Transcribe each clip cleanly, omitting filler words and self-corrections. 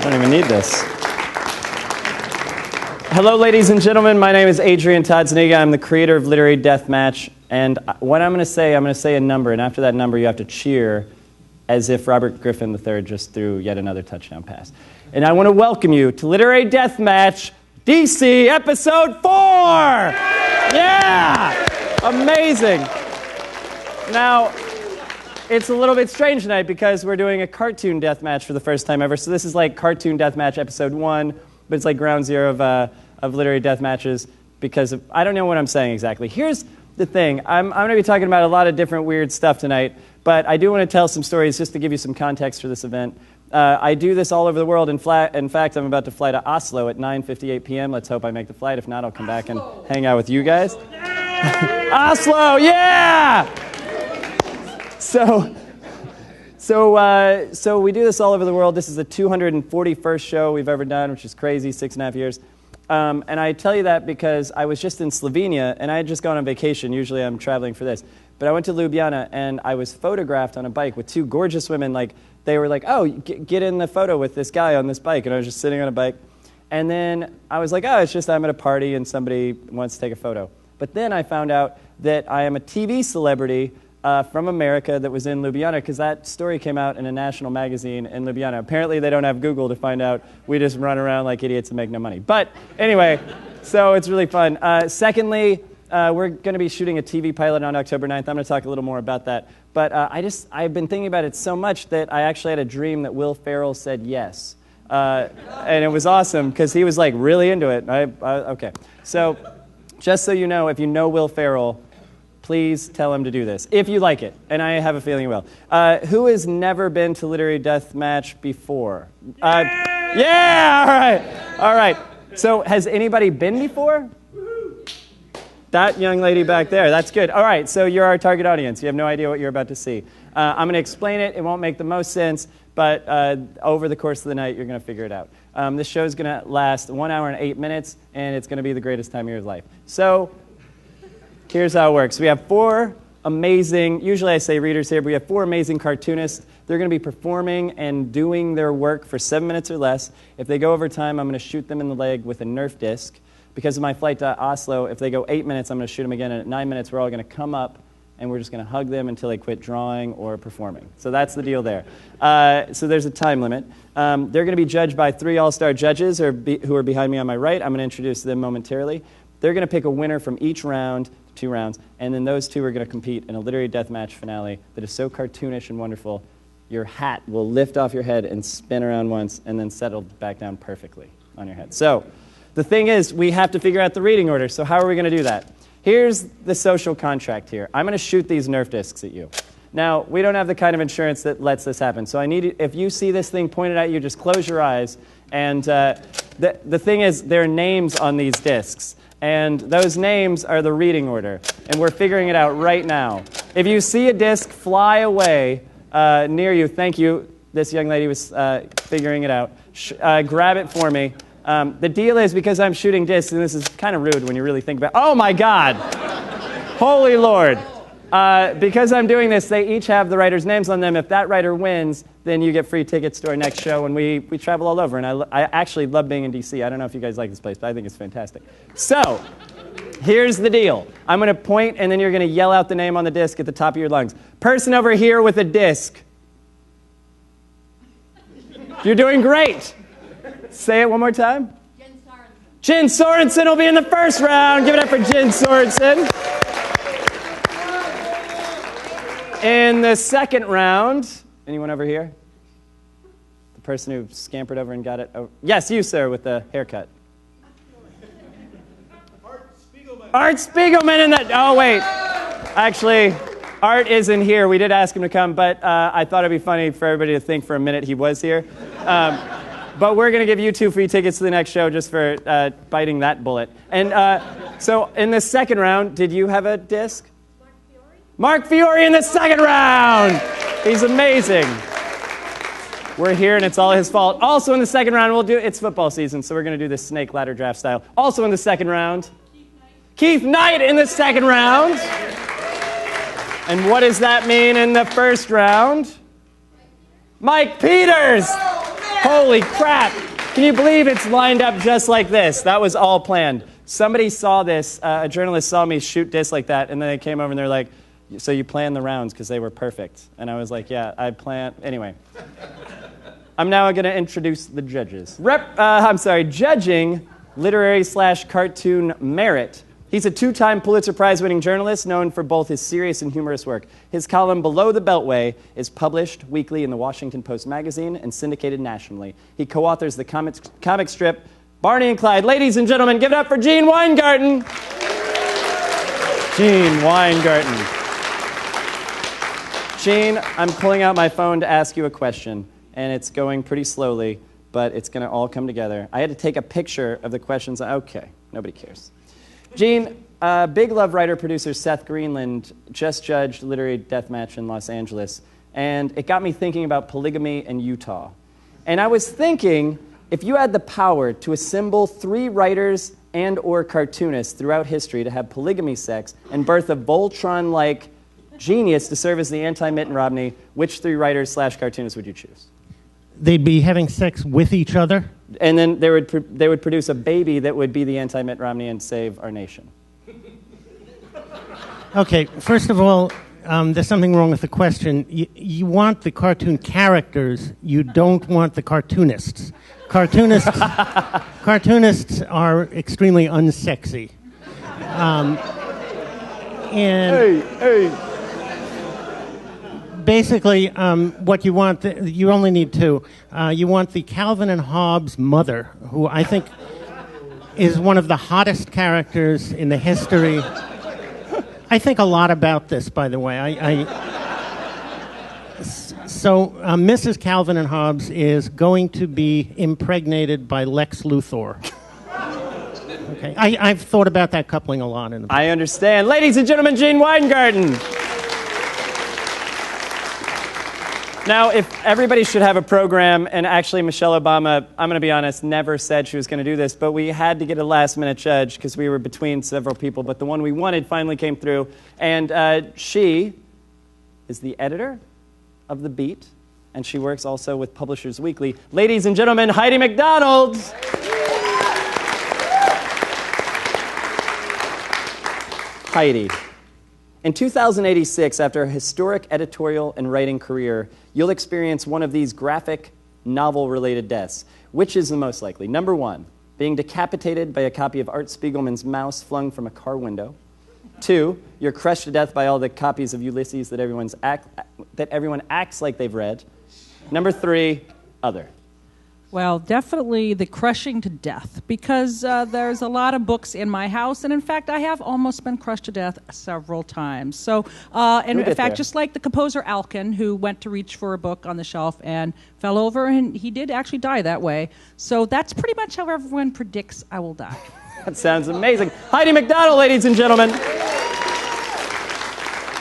I don't even need this. Hello, ladies and gentlemen. My name is Adrian Todd Zuniga. I'm the creator of Literary Deathmatch. And what I'm going to say a number. And after that number, you have to cheer as if Robert Griffin III just threw yet another touchdown pass. And I want to welcome you to Literary Deathmatch DC Episode 4! Yeah! Amazing. Now, it's a little bit strange tonight because we're doing a cartoon deathmatch for the first time ever. So this is like Cartoon Deathmatch Episode 1, but it's like ground zero of literary deathmatches because of, I don't know what I'm saying exactly. Here's the thing. I'm going to be talking about a lot of different weird stuff tonight, but I do want to tell some stories just to give you some context for this event. I do this all over the world. In fact, I'm about to fly to Oslo at 9:58 p.m. Let's hope I make the flight. If not, I'll come back and hang out with you guys. Oslo, yeah! So we do this all over the world. This is the 241st show we've ever done, which is crazy, 6.5 years. And I tell you that because I was just in Slovenia, and I had just gone on vacation. Usually I'm traveling for this. But I went to Ljubljana, and I was photographed on a bike with two gorgeous women. Like, they were like, oh, get in the photo with this guy on this bike. And I was just sitting on a bike. And then I was like, oh, it's just I'm at a party, and somebody wants to take a photo. But then I found out that I am a TV celebrity from America that was in Ljubljana, because that story came out in a national magazine in Ljubljana. Apparently, they don't have Google to find out. We just run around like idiots and make no money. But anyway, so it's really fun. Secondly, we're going to be shooting a TV pilot on October 9th. I'm going to talk a little more about that. But I've been thinking about it so much that I actually had a dream that Will Ferrell said yes. And it was awesome, because he was like really into it. Okay. So just so you know, if you know Will Ferrell, please tell him to do this, if you like it, and I have a feeling you will. Who has never been to Literary Deathmatch before? Yeah, all right. So has anybody been before? That young lady back there, that's good. All right, so you're our target audience. You have no idea what you're about to see. I'm going to explain it. It won't make the most sense, but over the course of the night, you're going to figure it out. This show is going to last 1 hour and 8 minutes, and it's going to be the greatest time of your life. So here's how it works. We have four amazing, usually I say readers here, but we have four amazing cartoonists. They're going to be performing and doing their work for 7 minutes or less. If they go over time, I'm going to shoot them in the leg with a Nerf disc. Because of my flight to Oslo, if they go 8 minutes, I'm going to shoot them again. And at 9 minutes, we're all going to come up, and we're just going to hug them until they quit drawing or performing. So that's the deal there. So there's a time limit. They're going to be judged by 3 all-star judges who are behind me on my right. I'm going to introduce them momentarily. They're going to pick a winner from each round, 2 rounds, and then those two are going to compete in a literary deathmatch finale that is so cartoonish and wonderful, your hat will lift off your head and spin around once and then settle back down perfectly on your head. So the thing is, we have to figure out the reading order, so how are we going to do that? Here's the social contract here. I'm going to shoot these Nerf discs at you. Now, we don't have the kind of insurance that lets this happen, so I need, if you see this thing pointed at you, just close your eyes. And the thing is, there are names on these discs, and those names are the reading order, and we're figuring it out right now. If you see a disc fly away near you, thank you, this young lady was figuring it out, grab it for me. The deal is, because I'm shooting discs, and this is kind of rude when you really think about it. Oh my God! Holy Lord! Because I'm doing this, they each have the writers' names on them. If that writer wins, then you get free tickets to our next show, and we travel all over. And I actually love being in DC. I don't know if you guys like this place, but I think it's fantastic. So, here's the deal. I'm going to point, and then you're going to yell out the name on the disc at the top of your lungs. Person over here with a disc. You're doing great. Say it one more time. Jen Sorensen. Jen Sorensen will be in the first round. Give it up for Jen Sorensen. In the second round, anyone over here? The person who scampered over and got it over. Yes, you, sir, with the haircut. Art Spiegelman. Art Spiegelman in that. Oh, wait. Actually, Art isn't here. We did ask him to come, but I thought it'd be funny for everybody to think for a minute he was here. But we're going to give you 2 free tickets to the next show just for biting that bullet. And so in the second round, did you have a disc? Mark Fiore in the second round. He's amazing. We're here, and it's all his fault. Also in the second round, it's football season, so we're going to do this snake ladder draft style. Also in the second round, Keith Knight in the second round. And what does that mean in the first round? Mike Peters. Holy crap! Can you believe it's lined up just like this? That was all planned. Somebody saw this, a journalist saw me shoot discs like that, and then they came over and they're like, so you planned the rounds because they were perfect. And I was like, yeah, I planned. Anyway. I'm now going to introduce the judges. Judging literary/cartoon merit. He's a two-time Pulitzer Prize-winning journalist known for both his serious and humorous work. His column, Below the Beltway, is published weekly in the Washington Post magazine and syndicated nationally. He co-authors the comic strip Barney and Clyde. Ladies and gentlemen, give it up for Gene Weingarten. Gene Weingarten. Gene, I'm pulling out my phone to ask you a question, and it's going pretty slowly, but it's going to all come together. I had to take a picture of the questions. Okay, nobody cares. Gene, Big Love writer-producer Seth Greenland just judged Literary Deathmatch in Los Angeles, and it got me thinking about polygamy in Utah. And I was thinking, if you had the power to assemble 3 writers and or cartoonists throughout history to have polygamy sex and birth a Voltron-like genius to serve as the anti-Mitt Romney, which 3 writers/cartoonists would you choose? They'd be having sex with each other? And then they would produce a baby that would be the anti-Mitt Romney and save our nation. Okay, first of all, there's something wrong with the question. You want the cartoon characters, you don't want the cartoonists. Cartoonists are extremely unsexy. Basically, what you want, you only need 2. You want the Calvin and Hobbes mother, who I think is one of the hottest characters in the history. I think a lot about this, by the way. So Mrs. Calvin and Hobbes is going to be impregnated by Lex Luthor. Okay, I've thought about that coupling a lot. I understand. Ladies and gentlemen, Gene Weingarten. Now, if everybody should have a program, and actually Michelle Obama, I'm going to be honest, never said she was going to do this, but we had to get a last-minute judge because we were between several people, but the one we wanted finally came through, and she is the editor of The Beat, and she works also with Publishers Weekly. Ladies and gentlemen, Heidi McDonald! Heidi. In 2086, after a historic editorial and writing career, you'll experience one of these graphic, novel-related deaths. Which is the most likely? Number 1, being decapitated by a copy of Art Spiegelman's Mouse flung from a car window. 2, you're crushed to death by all the copies of Ulysses that everyone acts like they've read. Number 3, other. Well, definitely the crushing to death, because there's a lot of books in my house, and in fact, I have almost been crushed to death several times. So, and in fact, just like the composer Alkin, who went to reach for a book on the shelf and fell over, and he did actually die that way. So that's pretty much how everyone predicts I will die. That sounds amazing. Heidi McDonald, ladies and gentlemen.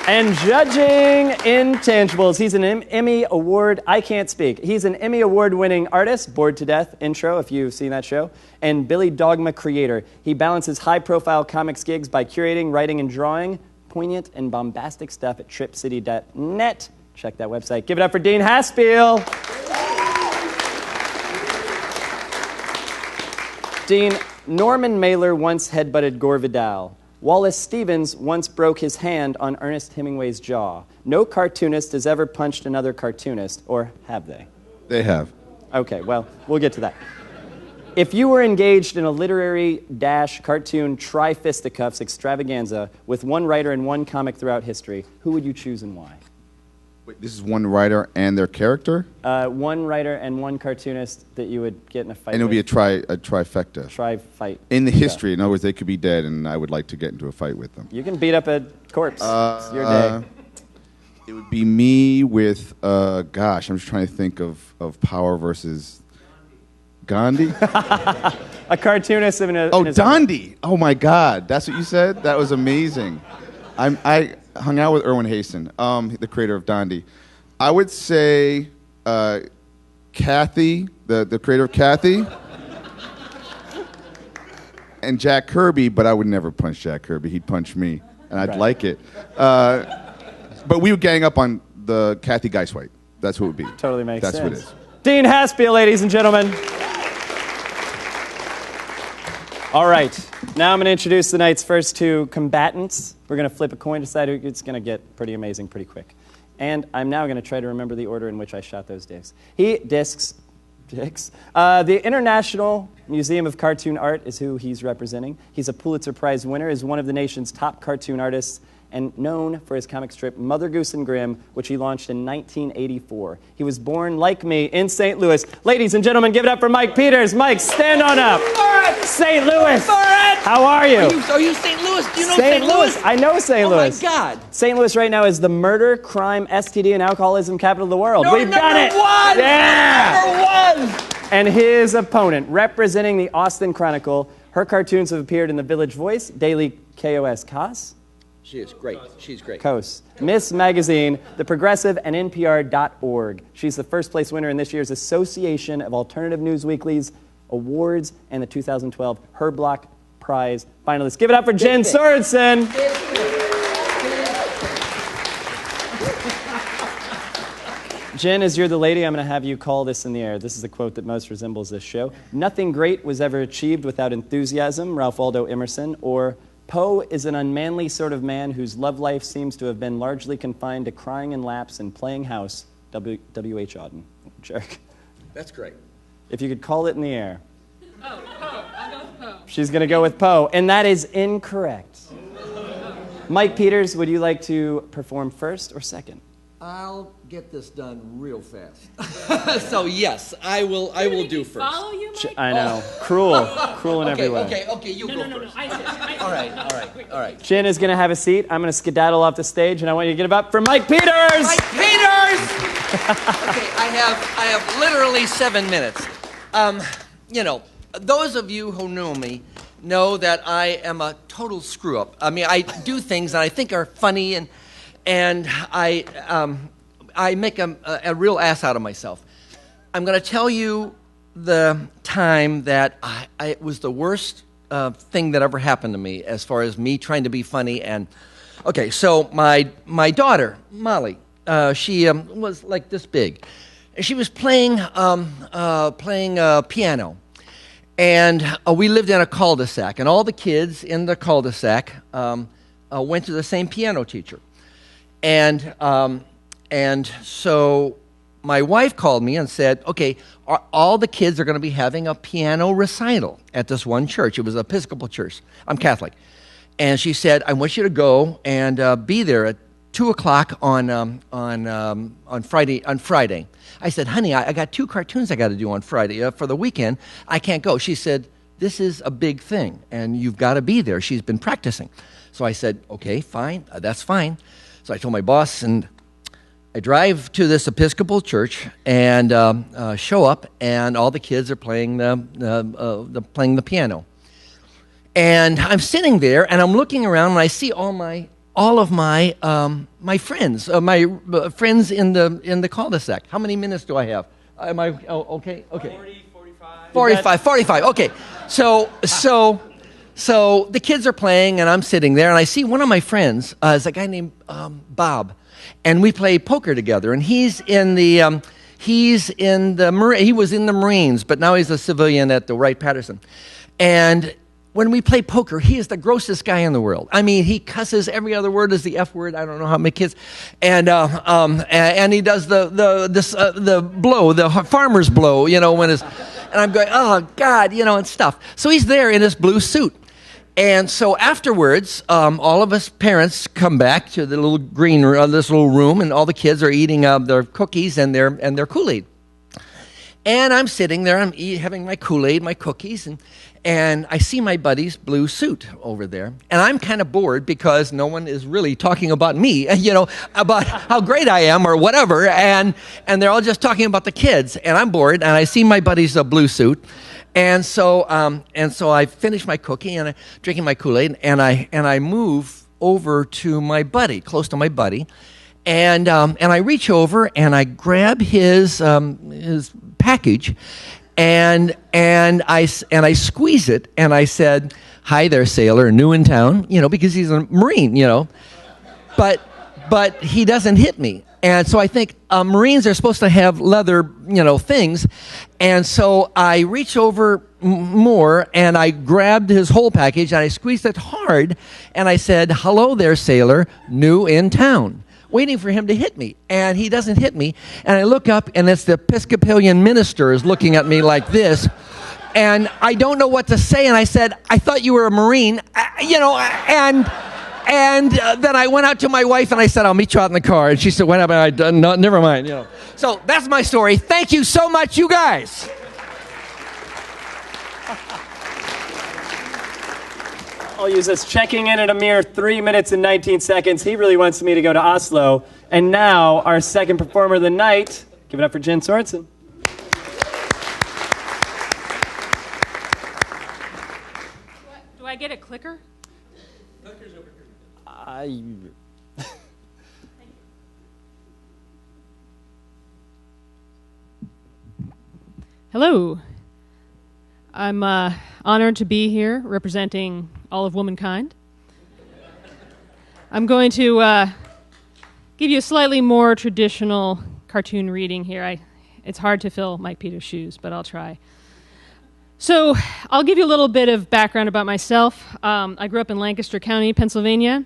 And judging intangibles, he's an Emmy Award, I can't speak. He's an Emmy Award-winning artist, Bored to Death intro, if you've seen that show, and Billy Dogma creator. He balances high-profile comics gigs by curating, writing, and drawing poignant and bombastic stuff at tripcity.net. Check that website. Give it up for Dean Haspiel. Dean, Norman Mailer once headbutted Gore Vidal. Wallace Stevens once broke his hand on Ernest Hemingway's jaw. No cartoonist has ever punched another cartoonist, or have they? They have. Okay, well, we'll get to that. If you were engaged in a literary-cartoon tri-fisticuffs extravaganza with one writer and one comic throughout history, who would you choose and why? Wait, this is one writer and their character? One writer and one cartoonist that you would get in a fight with. And it would be a trifecta. Tri-fight. In the history, in other words, they could be dead, and I would like to get into a fight with them. You can beat up a corpse. It's your day. It would be me with, I'm just trying to think of power versus Gandhi. A cartoonist in his Gandhi! Oh my God, that's what you said? That was amazing. I hung out with Erwin Hasten, the creator of Gandhi. I would say Kathy, the creator of Kathy, and Jack Kirby, but I would never punch Jack Kirby. He'd punch me, and I'd like it. But we would gang up on the Kathy Geiswhite. That's what it would be. Totally makes sense. That's what it is. Dean Haspiel, ladies and gentlemen. All right, now I'm going to introduce the night's first two combatants. We're going to flip a coin to decide who it's going to get pretty amazing pretty quick. And I'm now going to try to remember the order in which I shot those discs. The International Museum of Cartoon Art is who he's representing. He's a Pulitzer Prize winner, is one of the nation's top cartoon artists, and known for his comic strip Mother Goose and Grimm, which he launched in 1984. He was born, like me, in St. Louis. Ladies and gentlemen, give it up for Mike Peters. Mike, stand on up. St. Louis. How are you? Are you St. Louis? Do you know St. Louis? I know St. Louis. Oh, my God. St. Louis right now is the murder, crime, STD, and alcoholism capital of the world. We've got it. One. Yeah. Number one. And his opponent, representing the Austin Chronicle, her cartoons have appeared in the Village Voice, Daily KOS Cos. She is great. She's great. Kos, Miss Magazine, The Progressive, and NPR.org. She's the first place winner in this year's Association of Alternative News Weekly's awards and the 2012 Her Block Prize finalists. Give it up for Jen Sorensen. Jen, as you're the lady, I'm going to have you call this in the air. This is the quote that most resembles this show. Nothing great was ever achieved without enthusiasm, Ralph Waldo Emerson, or Poe is an unmanly sort of man whose love life seems to have been largely confined to crying in laps and playing house, W.H. Auden. Jerk. That's great. If you could call it in the air. Poe. I'll go with Poe. She's going to go with Poe, and that is incorrect. Mike Peters, would you like to perform first or second? I'll get this done real fast. So yes, I will do first. Follow you, Mike? I know. Cruel in every way. Okay, you go first. All right. Jen is going to have a seat. I'm going to skedaddle off the stage, and I want you to get it up for Mike Peters! Mike Peters! Okay, I have literally 7 minutes. Those of you who know me know that I am a total screw-up. I mean, I do things that I think are funny, and I make a real ass out of myself. I'm going to tell you the time that it was the worst thing that ever happened to me as far as me trying to be funny. And okay, so my daughter Molly, she was like this big, and she was playing piano, and we lived in a cul-de-sac, and all the kids in the cul-de-sac went to the same piano teacher. And so my wife called me and said, okay, all the kids are going to be having a piano recital at this one church. It was an Episcopal church. I'm Catholic. And she said, I want you to go and be there at 2 o'clock on Friday. I said, honey, I got 2 cartoons I got to do on Friday for the weekend. I can't go. She said, this is a big thing, and you've got to be there. She's been practicing. So I said, okay, fine, that's fine. So I told my boss, and I drive to this Episcopal church and show up, and all the kids are playing the piano. And I'm sitting there, and I'm looking around, and I see all of my friends, my friends in the cul-de-sac. How many minutes do I have? Am I okay? 45. Okay. So the kids are playing, and I'm sitting there, and I see one of my friends is a guy named Bob, and we play poker together. And he was in the Marines, but now he's a civilian at the Wright-Patterson. And when we play poker, he is the grossest guy in the world. I mean, he cusses. Every other word is the F word. I don't know how many kids. And he does the blow, the farmer's blow, when and I'm going, oh God, and stuff. So he's there in his blue suit. And so afterwards, all of us parents come back to the little green room, this little room, and all the kids are eating their cookies and their Kool-Aid. And I'm sitting there, I'm having my Kool-Aid, my cookies, and I see my buddy's blue suit over there. And I'm kind of bored because no one is really talking about me, about how great I am or whatever. And they're all just talking about the kids. And I'm bored, and I see my buddy's blue suit. And so I finish my cookie and I'm drinking my Kool-Aid, and I move over to my buddy, close to my buddy, and I reach over and I grab his package, and I squeeze it, and I said, "Hi there, sailor, new in town," because he's a Marine, but he doesn't hit me. And so I think Marines are supposed to have leather, things. And so I reached over more and I grabbed his whole package and I squeezed it hard and I said, "Hello there, sailor, new in town," waiting for him to hit me. And he doesn't hit me. And I look up and it's the Episcopalian minister is looking at me like this. And I don't know what to say. And I said, "I thought you were a Marine," And then I went out to my wife and I said, "I'll meet you out in the car." And she said, "What happened?" No, never mind. So that's my story. Thank you so much, you guys. I'll use this. Checking in at a mere 3 minutes and 19 seconds. He really wants me to go to Oslo. And now, our second performer of the night. Give it up for Jen Sorensen. Do I get a clicker? Hello. I'm honored to be here representing all of womankind. I'm going to give you a slightly more traditional cartoon reading here. It's hard to fill Mike Peters' shoes, but I'll try. So I'll give you a little bit of background about myself. I grew up in Lancaster County, Pennsylvania,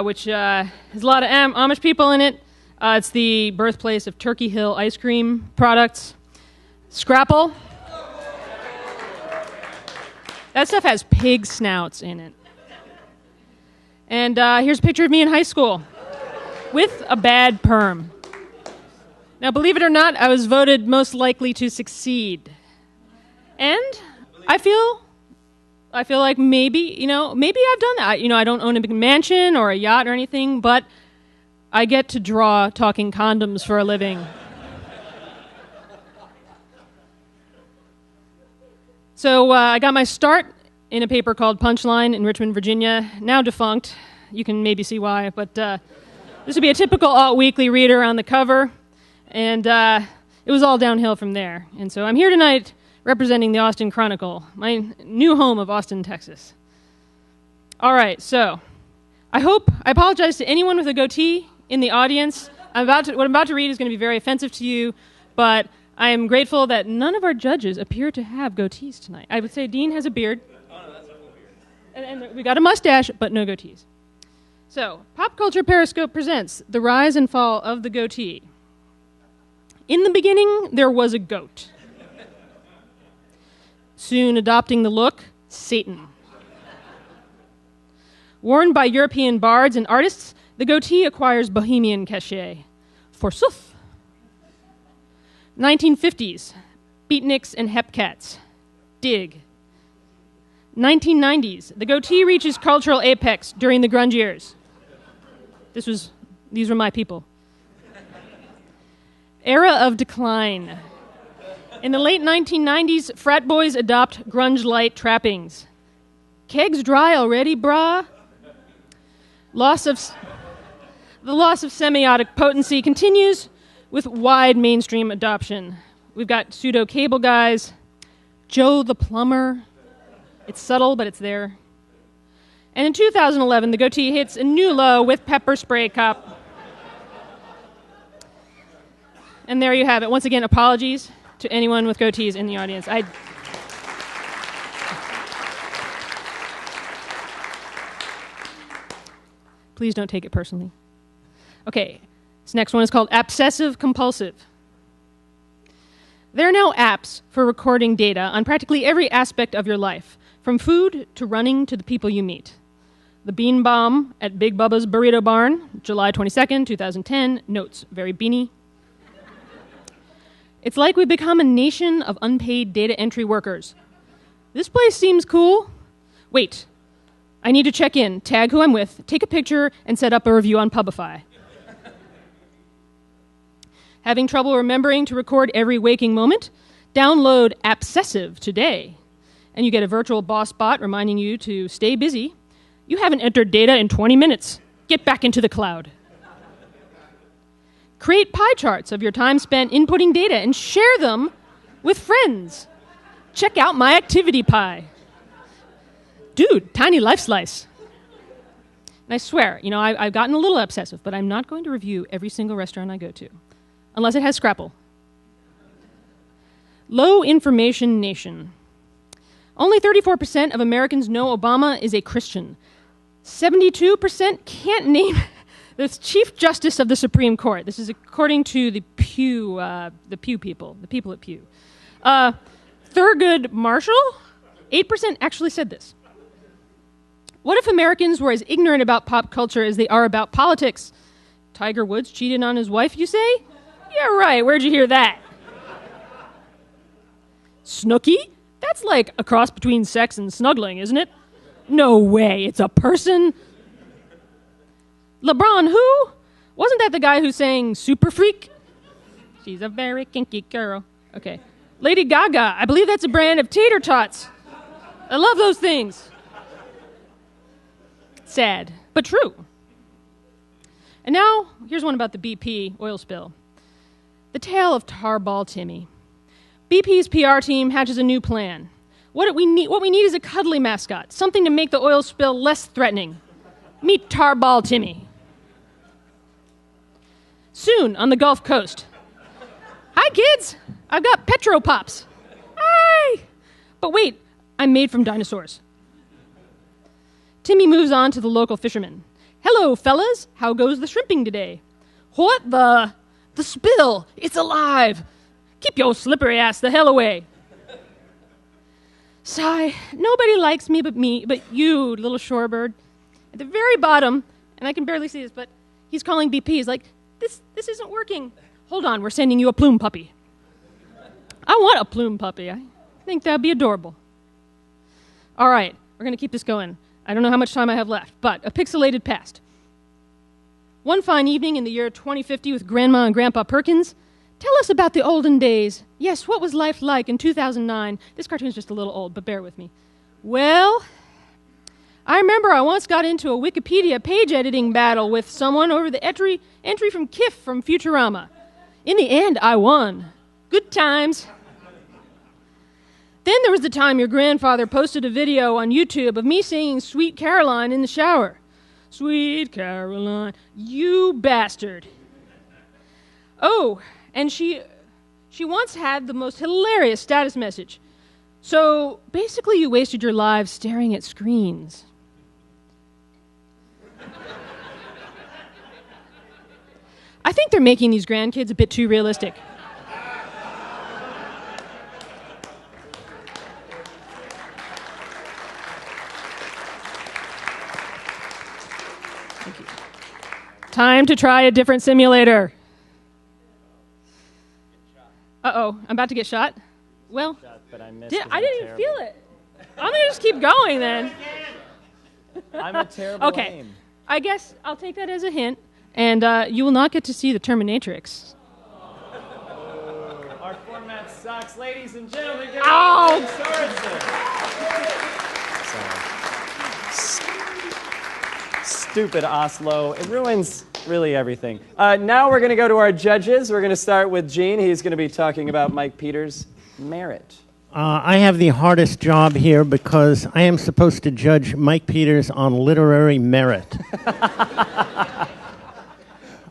which has a lot of Amish people in it. It's the birthplace of Turkey Hill ice cream products. Scrapple. That stuff has pig snouts in it. And here's a picture of me in high school with a bad perm. Now, believe it or not, I was voted most likely to succeed. And I feel like maybe I've done that. I don't own a big mansion or a yacht or anything, but I get to draw talking condoms for a living. So I got my start in a paper called Punchline in Richmond, Virginia, now defunct. You can maybe see why, but this would be a typical alt-weekly reader on the cover, and it was all downhill from there. And so I'm here tonight representing the Austin Chronicle, my new home of Austin, Texas. All right, so I apologize to anyone with a goatee in the audience. What I'm about to read is going to be very offensive to you, but I am grateful that none of our judges appear to have goatees tonight. I would say Dean has a beard. Oh, no, that's a full beard. And we got a mustache, but no goatees. So, Pop Culture Periscope presents The Rise and Fall of the Goatee. In the beginning, there was a goat. Soon adopting the look, Satan. Worn by European bards and artists, the goatee acquires bohemian cachet. Forsooth. 1950s, beatniks and hepcats. Dig. 1990s, the goatee reaches cultural apex during the grunge years. These were my people. Era of decline. In the late 1990s, frat boys adopt grunge-light trappings. Kegs dry already, brah? The loss of semiotic potency continues with wide mainstream adoption. We've got pseudo cable guys, Joe the plumber. It's subtle, but it's there. And in 2011, the goatee hits a new low with Pepper Spray Cop. And there you have it. Once again, apologies to anyone with goatees in the audience. Please don't take it personally. Okay, this next one is called Obsessive Compulsive. There are now apps for recording data on practically every aspect of your life, from food to running to the people you meet. The Bean Bomb at Big Bubba's Burrito Barn, July 22nd, 2010, notes, very beanie. It's like we've become a nation of unpaid data entry workers. This place seems cool. Wait, I need to check in, tag who I'm with, take a picture, and set up a review on Pubify. Having trouble remembering to record every waking moment? Download Obsessive today, and you get a virtual boss bot reminding you to stay busy. You haven't entered data in 20 minutes. Get back into the cloud. Create pie charts of your time spent inputting data and share them with friends. Check out My Activity Pie. Dude, tiny life slice. And I swear, I've gotten a little obsessive, but I'm not going to review every single restaurant I go to, unless it has Scrapple. Low information nation. Only 34% of Americans know Obama is a Christian. 72% can't name the Chief Justice of the Supreme Court. This is according to the Pew people, the people at Pew. Thurgood Marshall, 8% actually said this. What if Americans were as ignorant about pop culture as they are about politics? Tiger Woods cheated on his wife, you say? Yeah, right. Where'd you hear that? Snooki? That's like a cross between sex and snuggling, isn't it? No way. It's a person. LeBron who? Wasn't that the guy who sang Super Freak? She's a very kinky girl. Okay. Lady Gaga. I believe that's a brand of tater tots. I love those things. Sad, but true. And now, here's one about the BP oil spill. The tale of Tarball Timmy. BP's PR team hatches a new plan. What we need is a cuddly mascot, something to make the oil spill less threatening. Meet Tarball Timmy. Soon, on the Gulf Coast. Hi, kids. I've got Petro Pops. Hi. But wait, I'm made from dinosaurs. Timmy moves on to the local fishermen. Hello, fellas. How goes the shrimping today? What the? The spill. It's alive. Keep your slippery ass the hell away. Sigh. Nobody likes me but you, little shorebird. At the very bottom, and I can barely see this, but he's calling BP. He's like, this isn't working. Hold on, we're sending you a plume puppy. I want a plume puppy. I think that'd be adorable. All right, we're going to keep this going. I don't know how much time I have left, but a pixelated past. One fine evening in the year 2050 with Grandma and Grandpa Perkins. Tell us about the olden days. Yes, what was life like in 2009? This cartoon's just a little old, but bear with me. Well, I remember I once got into a Wikipedia page editing battle with someone over the entry from Kif from Futurama. In the end, I won. Good times. Then there was the time your grandfather posted a video on YouTube of me singing Sweet Caroline in the shower. Sweet Caroline, you bastard. Oh, and she once had the most hilarious status message. So basically you wasted your lives staring at screens. I think they're making these grandkids a bit too realistic. Thank you. Time to try a different simulator. Uh-oh, I'm about to get shot. Well, But I missed. I didn't even feel it. I'm going to just keep going then. I'm a terrible Okay. aim. I guess I'll take that as a hint, and you will not get to see the Terminatrix. Our format sucks, ladies and gentlemen. Give Ow! it to Stupid Oslo. It ruins really everything. Now we're going to go to our judges. We're going to start with Gene. He's going to be talking about Mike Peters' Merit. I have the hardest job here because I am supposed to judge Mike Peters on literary merit.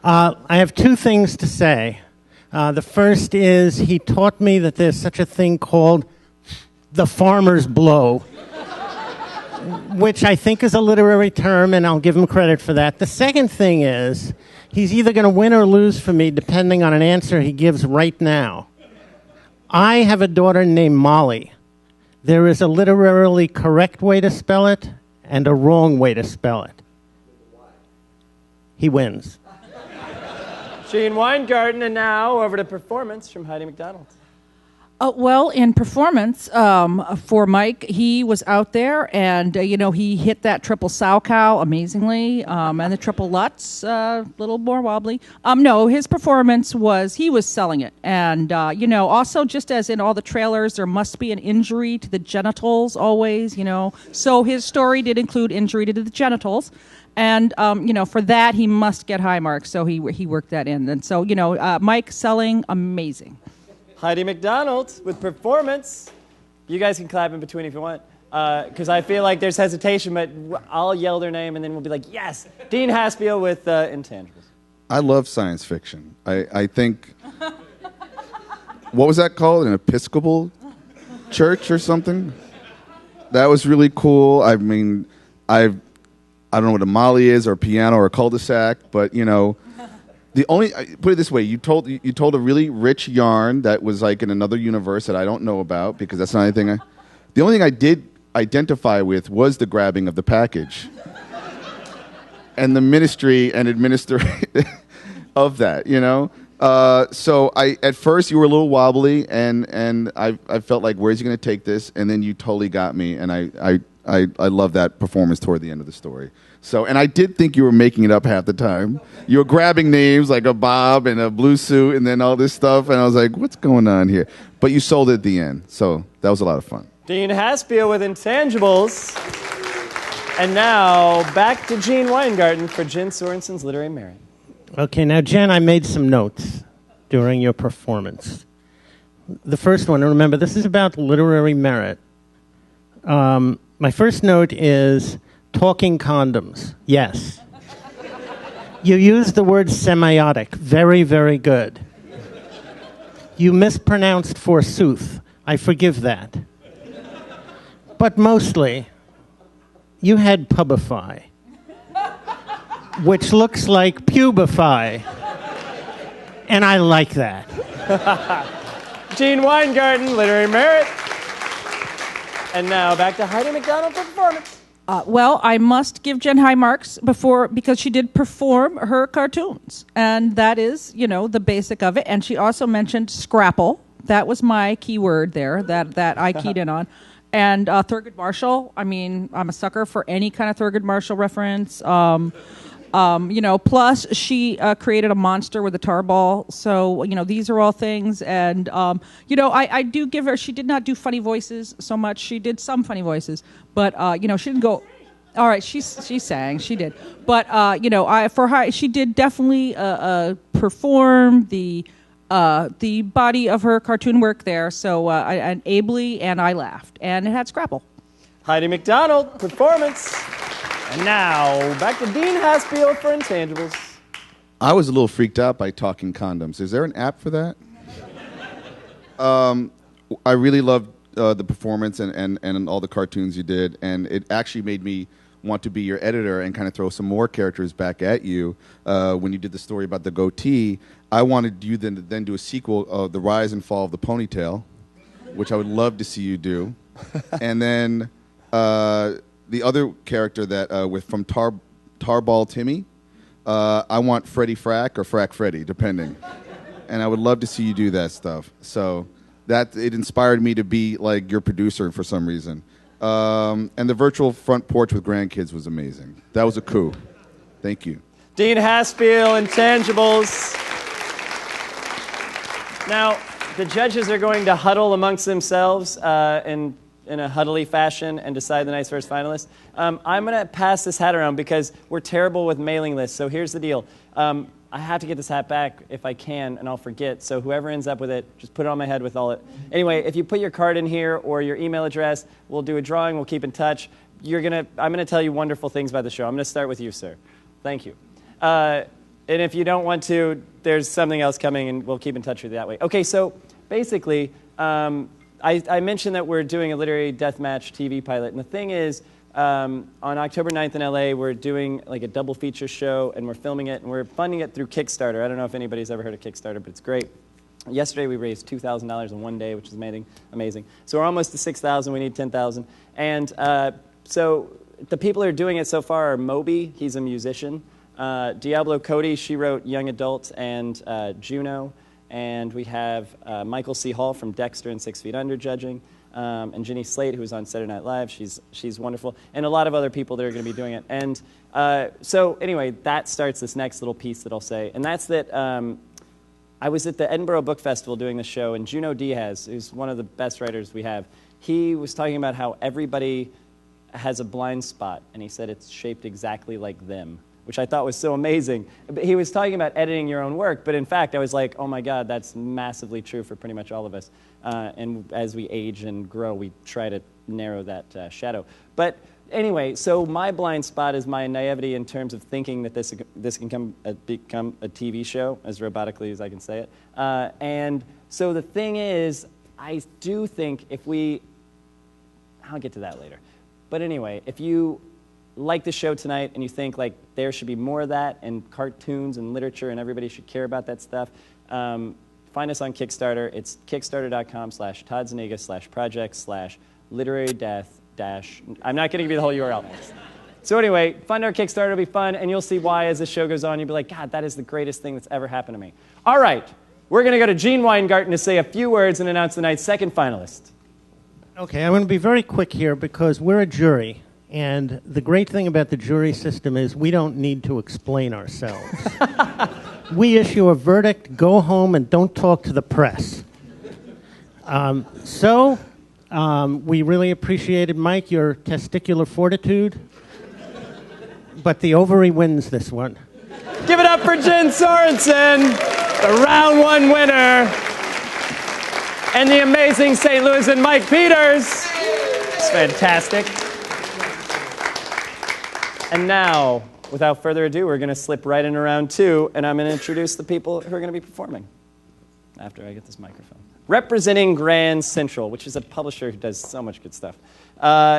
I have two things to say. The first is he taught me that there's such a thing called the farmer's blow, which I think is a literary term, and I'll give him credit for that. The second thing is he's either going to win or lose for me depending on an answer he gives right now. I have a daughter named Molly. There is a literarily correct way to spell it and a wrong way to spell it. He wins. Gene Weingarten, and now over to performance from Heidi McDonald. Well, in performance for Mike, he was out there and, he hit that triple sow cow amazingly, and the triple Lutz, a little more wobbly. No, his performance he was selling it. And, also just as in all the trailers, there must be an injury to the genitals always, So his story did include injury to the genitals. And, for that, he must get high marks. So he worked that in. And so, Mike selling amazing. Heidi McDonald with performance. You guys can clap in between if you want. because I feel like there's hesitation, but I'll yell their name, and then we'll be like, yes, Dean Haspiel with Intangibles. I love science fiction. I think, what was that called? An Episcopal church or something? That was really cool. I mean, I don't know what a molly is or a piano or a cul-de-sac, but, you know, put it this way, you told a really rich yarn that was like in another universe that I don't know about because that's not anything the only thing I did identify with was the grabbing of the package and the ministry and administration of that, you know? So at first you were a little wobbly and I felt like, where's he going to take this? And then you totally got me, and I love that performance toward the end of the story. So, and I did think you were making it up half the time. You were grabbing names like a Bob and a blue suit and then all this stuff, and I was like, what's going on here? But you sold it at the end, so that was a lot of fun. Dean Haspiel with Intangibles. And now, back to Gene Weingarten for Jen Sorensen's Literary Merit. Okay, now, Jen, I made some notes during your performance. The first one, and remember, this is about literary merit. My first note is talking condoms. Yes. You used the word semiotic. Very, very good. You mispronounced forsooth. I forgive that. But mostly, you had pubify, which looks like pubify. And I like that. Gene Weingarten, Literary Merit. And now back to Heidi McDonald for performance. Well, I must give Jen high marks because she did perform her cartoons. And that is, you know, the basic of it. And she also mentioned Scrapple. That was my key word there that I keyed in on. And Thurgood Marshall. I mean, I'm a sucker for any kind of Thurgood Marshall reference. You know, plus she created a monster with a tar ball. So, you know, these are all things. And, you know, I do give her, she did not do funny voices so much. She did some funny voices. But, you know, she didn't go, all right, she sang, she did. But, you know, for her, she did definitely perform the body of her cartoon work there. So, and ably, and I laughed. And it had Scrapple. Heidi McDonald, performance. And now, back to Dean Haspiel for Intangibles. I was a little freaked out by talking condoms. Is there an app for that? I really loved the performance and all the cartoons you did, and it actually made me want to be your editor and kind of throw some more characters back at you. When you did the story about the goatee, I wanted you then do a sequel of The Rise and Fall of the Ponytail, which I would love to see you do. And then the other character that from Tarball Timmy, I want Freddie Frack or Frack Freddy, depending. And I would love to see you do that stuff. So that it inspired me to be like your producer for some reason. And the virtual front porch with grandkids was amazing. That was a coup. Thank you. Dean Haspiel, Intangibles. Now, the judges are going to huddle amongst themselves in a huddly fashion and decide the night's first finalist. I'm going to pass this hat around because we're terrible with mailing lists. So here's the deal. I have to get this hat back if I can, and I'll forget. So whoever ends up with it, just put it on my head with all it. Anyway, if you put your card in here or your email address, we'll do a drawing. We'll keep in touch. I'm going to tell you wonderful things about the show. I'm going to start with you, sir. Thank you. And if you don't want to, there's something else coming, and we'll keep in touch with you that way. Okay, so basically, I mentioned that we're doing a literary deathmatch TV pilot, and the thing is, on October 9th in LA, we're doing like a double feature show, and we're filming it, and we're funding it through Kickstarter. I don't know if anybody's ever heard of Kickstarter, but it's great. Yesterday we raised $2,000 in one day, which is amazing. So we're almost to 6,000. We need 10,000. And so the people who are doing it so far are Moby. He's a musician. Diablo Cody, she wrote Young Adult and Juno. And we have Michael C. Hall from Dexter and 6 Feet Under judging. And Jenny Slate, who's on Saturday Night Live. She's wonderful. And a lot of other people that are going to be doing it. And so anyway, that starts this next little piece that I'll say. And that's that I was at the Edinburgh Book Festival doing the show, and Juno Diaz, who's one of the best writers we have, he was talking about how everybody has a blind spot. And he said it's shaped exactly like them, which I thought was so amazing. But he was talking about editing your own work, but in fact, I was like, oh my God, that's massively true for pretty much all of us. And as we age and grow, we try to narrow that shadow. But anyway, so my blind spot is my naivety in terms of thinking that this can become a TV show, as robotically as I can say it. And so the thing is, I do think if we, I'll get to that later. But anyway, if you like the show tonight and you think like there should be more of that and cartoons and literature and everybody should care about that stuff, find us on Kickstarter. It's kickstarter.com/ToddZuniga/project/literary-death- I'm not going to give you the whole URL. So anyway, fund our Kickstarter. It'll be fun, and you'll see why as the show goes on. You'll be like, God, that is the greatest thing that's ever happened to me. All right, we're going to go to Gene Weingarten to say a few words and announce the night's second finalist. Okay, I'm going to be very quick here because we're a jury, and the great thing about the jury system is we don't need to explain ourselves. We issue a verdict, go home, and don't talk to the press. We really appreciated, Mike, your testicular fortitude, but the ovary wins this one. Give it up for Jen Sorensen, the round one winner, and the amazing St. Louis and Mike Peters. It's fantastic. And now, without further ado, we're going to slip right into round two, and I'm going to introduce the people who are going to be performing after I get this microphone. Representing Grand Central, which is a publisher who does so much good stuff.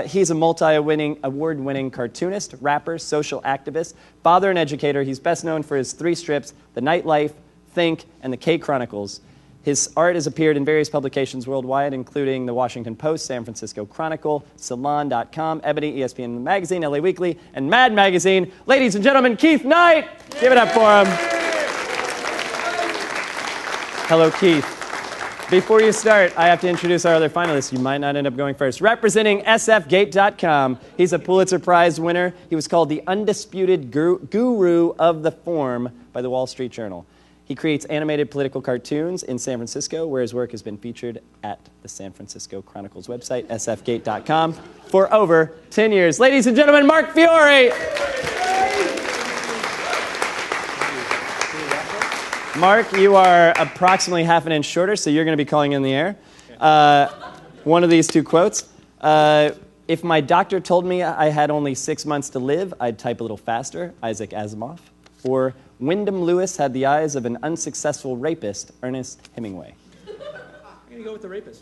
He's a award-winning cartoonist, rapper, social activist, father, and educator. He's best known for his 3 strips, The Nightlife, Think, and The K Chronicles. His art has appeared in various publications worldwide, including The Washington Post, San Francisco Chronicle, Salon.com, Ebony, ESPN Magazine, LA Weekly, and Mad Magazine. Ladies and gentlemen, Keith Knight! Give it up for him. Hello, Keith. Before you start, I have to introduce our other finalists. You might not end up going first. Representing sfgate.com, he's a Pulitzer Prize winner. He was called the undisputed guru of the form by the Wall Street Journal. He creates animated political cartoons in San Francisco, where his work has been featured at the San Francisco Chronicle's website, sfgate.com, for over 10 years. Ladies and gentlemen, Mark Fiore. Mark, you are approximately half an inch shorter, so you're going to be calling in the air. One of these 2 quotes. If my doctor told me I had only 6 months to live, I'd type a little faster, Isaac Asimov. Or Wyndham Lewis had the eyes of an unsuccessful rapist, Ernest Hemingway. I'm going to go with the rapist.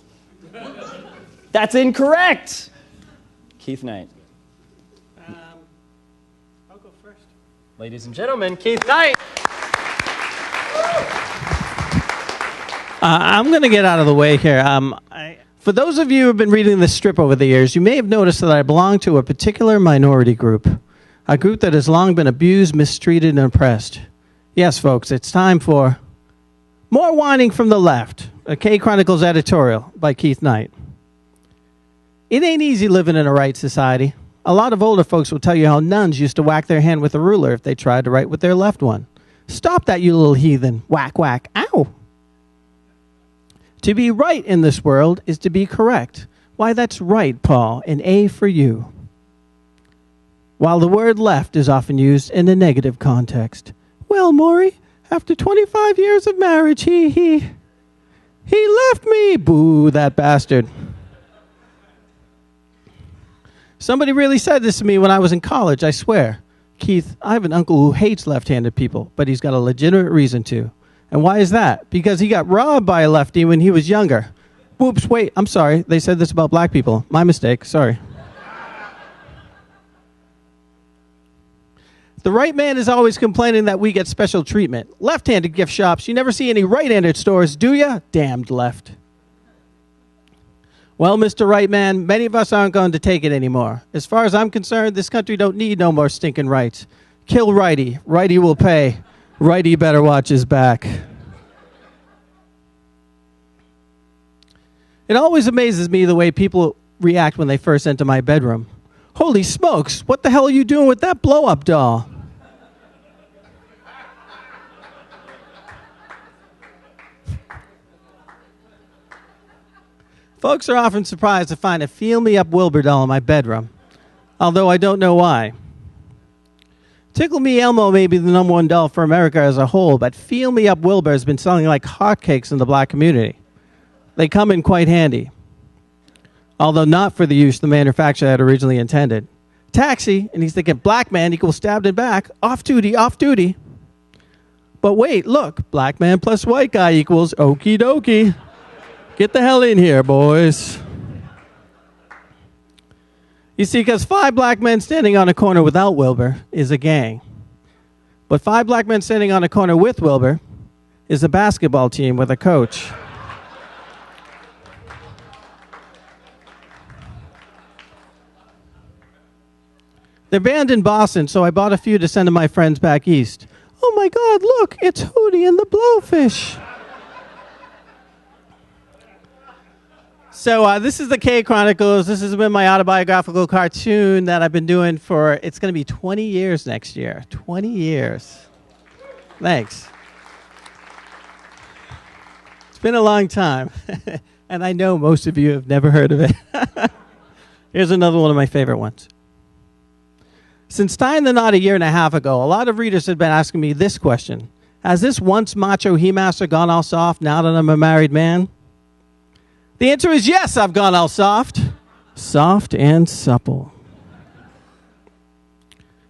That's incorrect! Keith Knight. I'll go first. Ladies and gentlemen, Keith Knight! I'm going to get out of the way here. For those of you who have been reading this strip over the years, you may have noticed that I belong to a particular minority group, a group that has long been abused, mistreated, and oppressed. Yes, folks, it's time for more whining from the left, a K Chronicles editorial by Keith Knight. It ain't easy living in a right society. A lot of older folks will tell you how nuns used to whack their hand with a ruler if they tried to write with their left one. Stop that, you little heathen. Whack, whack. Ow! To be right in this world is to be correct. Why, that's right, Paul. An A for you. While the word left is often used in a negative context. Well, Maury, after 25 years of marriage, he left me. Boo, that bastard. Somebody really said this to me when I was in college, I swear. Keith, I have an uncle who hates left-handed people, but he's got a legitimate reason to. And why is that? Because he got robbed by a lefty when he was younger. Whoops, wait, I'm sorry. They said this about black people. My mistake, sorry. The right man is always complaining that we get special treatment. Left-handed gift shops, you never see any right-handed stores, do ya? Damned left. Well, Mr. Right Man, many of us aren't going to take it anymore. As far as I'm concerned, this country don't need no more stinking rights. Kill righty. Righty will pay. Righty better watch his back. It always amazes me the way people react when they first enter my bedroom. Holy smokes, what the hell are you doing with that blow-up doll? Folks are often surprised to find a feel-me-up Wilbur doll in my bedroom, although I don't know why. Tickle Me Elmo may be the #1 doll for America as a whole, but Feel Me Up Wilbur has been selling like hotcakes in the black community. They come in quite handy. although not for the use the manufacturer had originally intended. Taxi, and he's thinking black man equals stabbed in back, off duty, off duty. But wait, look, black man plus white guy equals okie dokie. Get the hell in here, boys. You see, because 5 black men standing on a corner without Wilbur is a gang. But 5 black men standing on a corner with Wilbur is a basketball team with a coach. They're banned in Boston, so I bought a few to send to my friends back east. Oh my God, look, it's Hootie and the Blowfish. So this is the K Chronicles. This has been my autobiographical cartoon that I've been doing for, it's going to be 20 years next year. 20 years. Thanks. It's been a long time. And I know most of you have never heard of it. Here's another one of my favorite ones. Since tying the knot a year and a half ago, a lot of readers have been asking me this question. Has this once macho he-master gone all soft now that I'm a married man? The answer is yes, I've gone all soft. Soft and supple.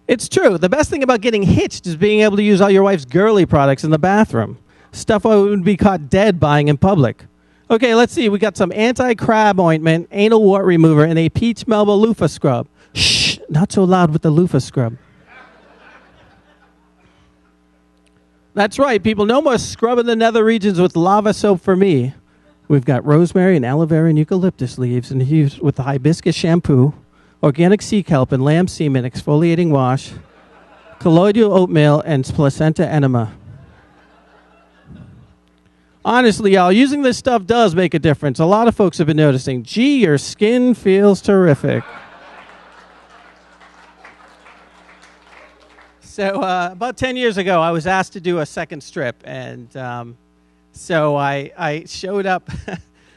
It's true. The best thing about getting hitched is being able to use all your wife's girly products in the bathroom. Stuff I would be caught dead buying in public. Okay, let's see. We got some anti-crab ointment, anal wart remover, and a peach Melba loofah scrub. Shh, not so loud with the loofah scrub. That's right, people. No more scrubbing the nether regions with lava soap for me. We've got rosemary and aloe vera and eucalyptus leaves infused with the hibiscus shampoo, organic sea kelp and lamb semen exfoliating wash, colloidal oatmeal, and placenta enema. Honestly, y'all, using this stuff does make a difference. A lot of folks have been noticing, gee, your skin feels terrific. So about 10 years ago, I was asked to do a second strip, and so I showed up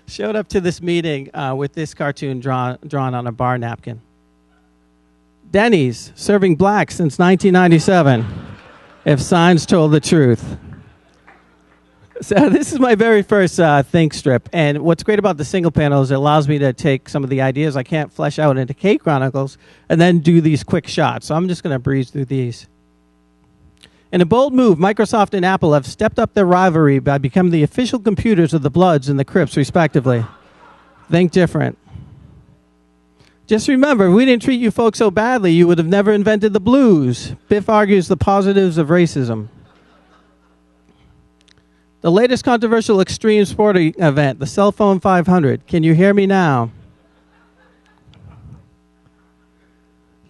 to this meeting with this cartoon drawn on a bar napkin. Denny's, serving black since 1997, if signs told the truth. So this is my very first Think strip, and what's great about the single panel is it allows me to take some of the ideas I can't flesh out into K Chronicles and then do these quick shots. So I'm just going to breeze through these. In a bold move, Microsoft and Apple have stepped up their rivalry by becoming the official computers of the Bloods and the Crips, respectively. Think different. Just remember, if we didn't treat you folks so badly, you would have never invented the blues. Biff argues the positives of racism. The latest controversial extreme sporting event, the Cell Phone 500. Can you hear me now?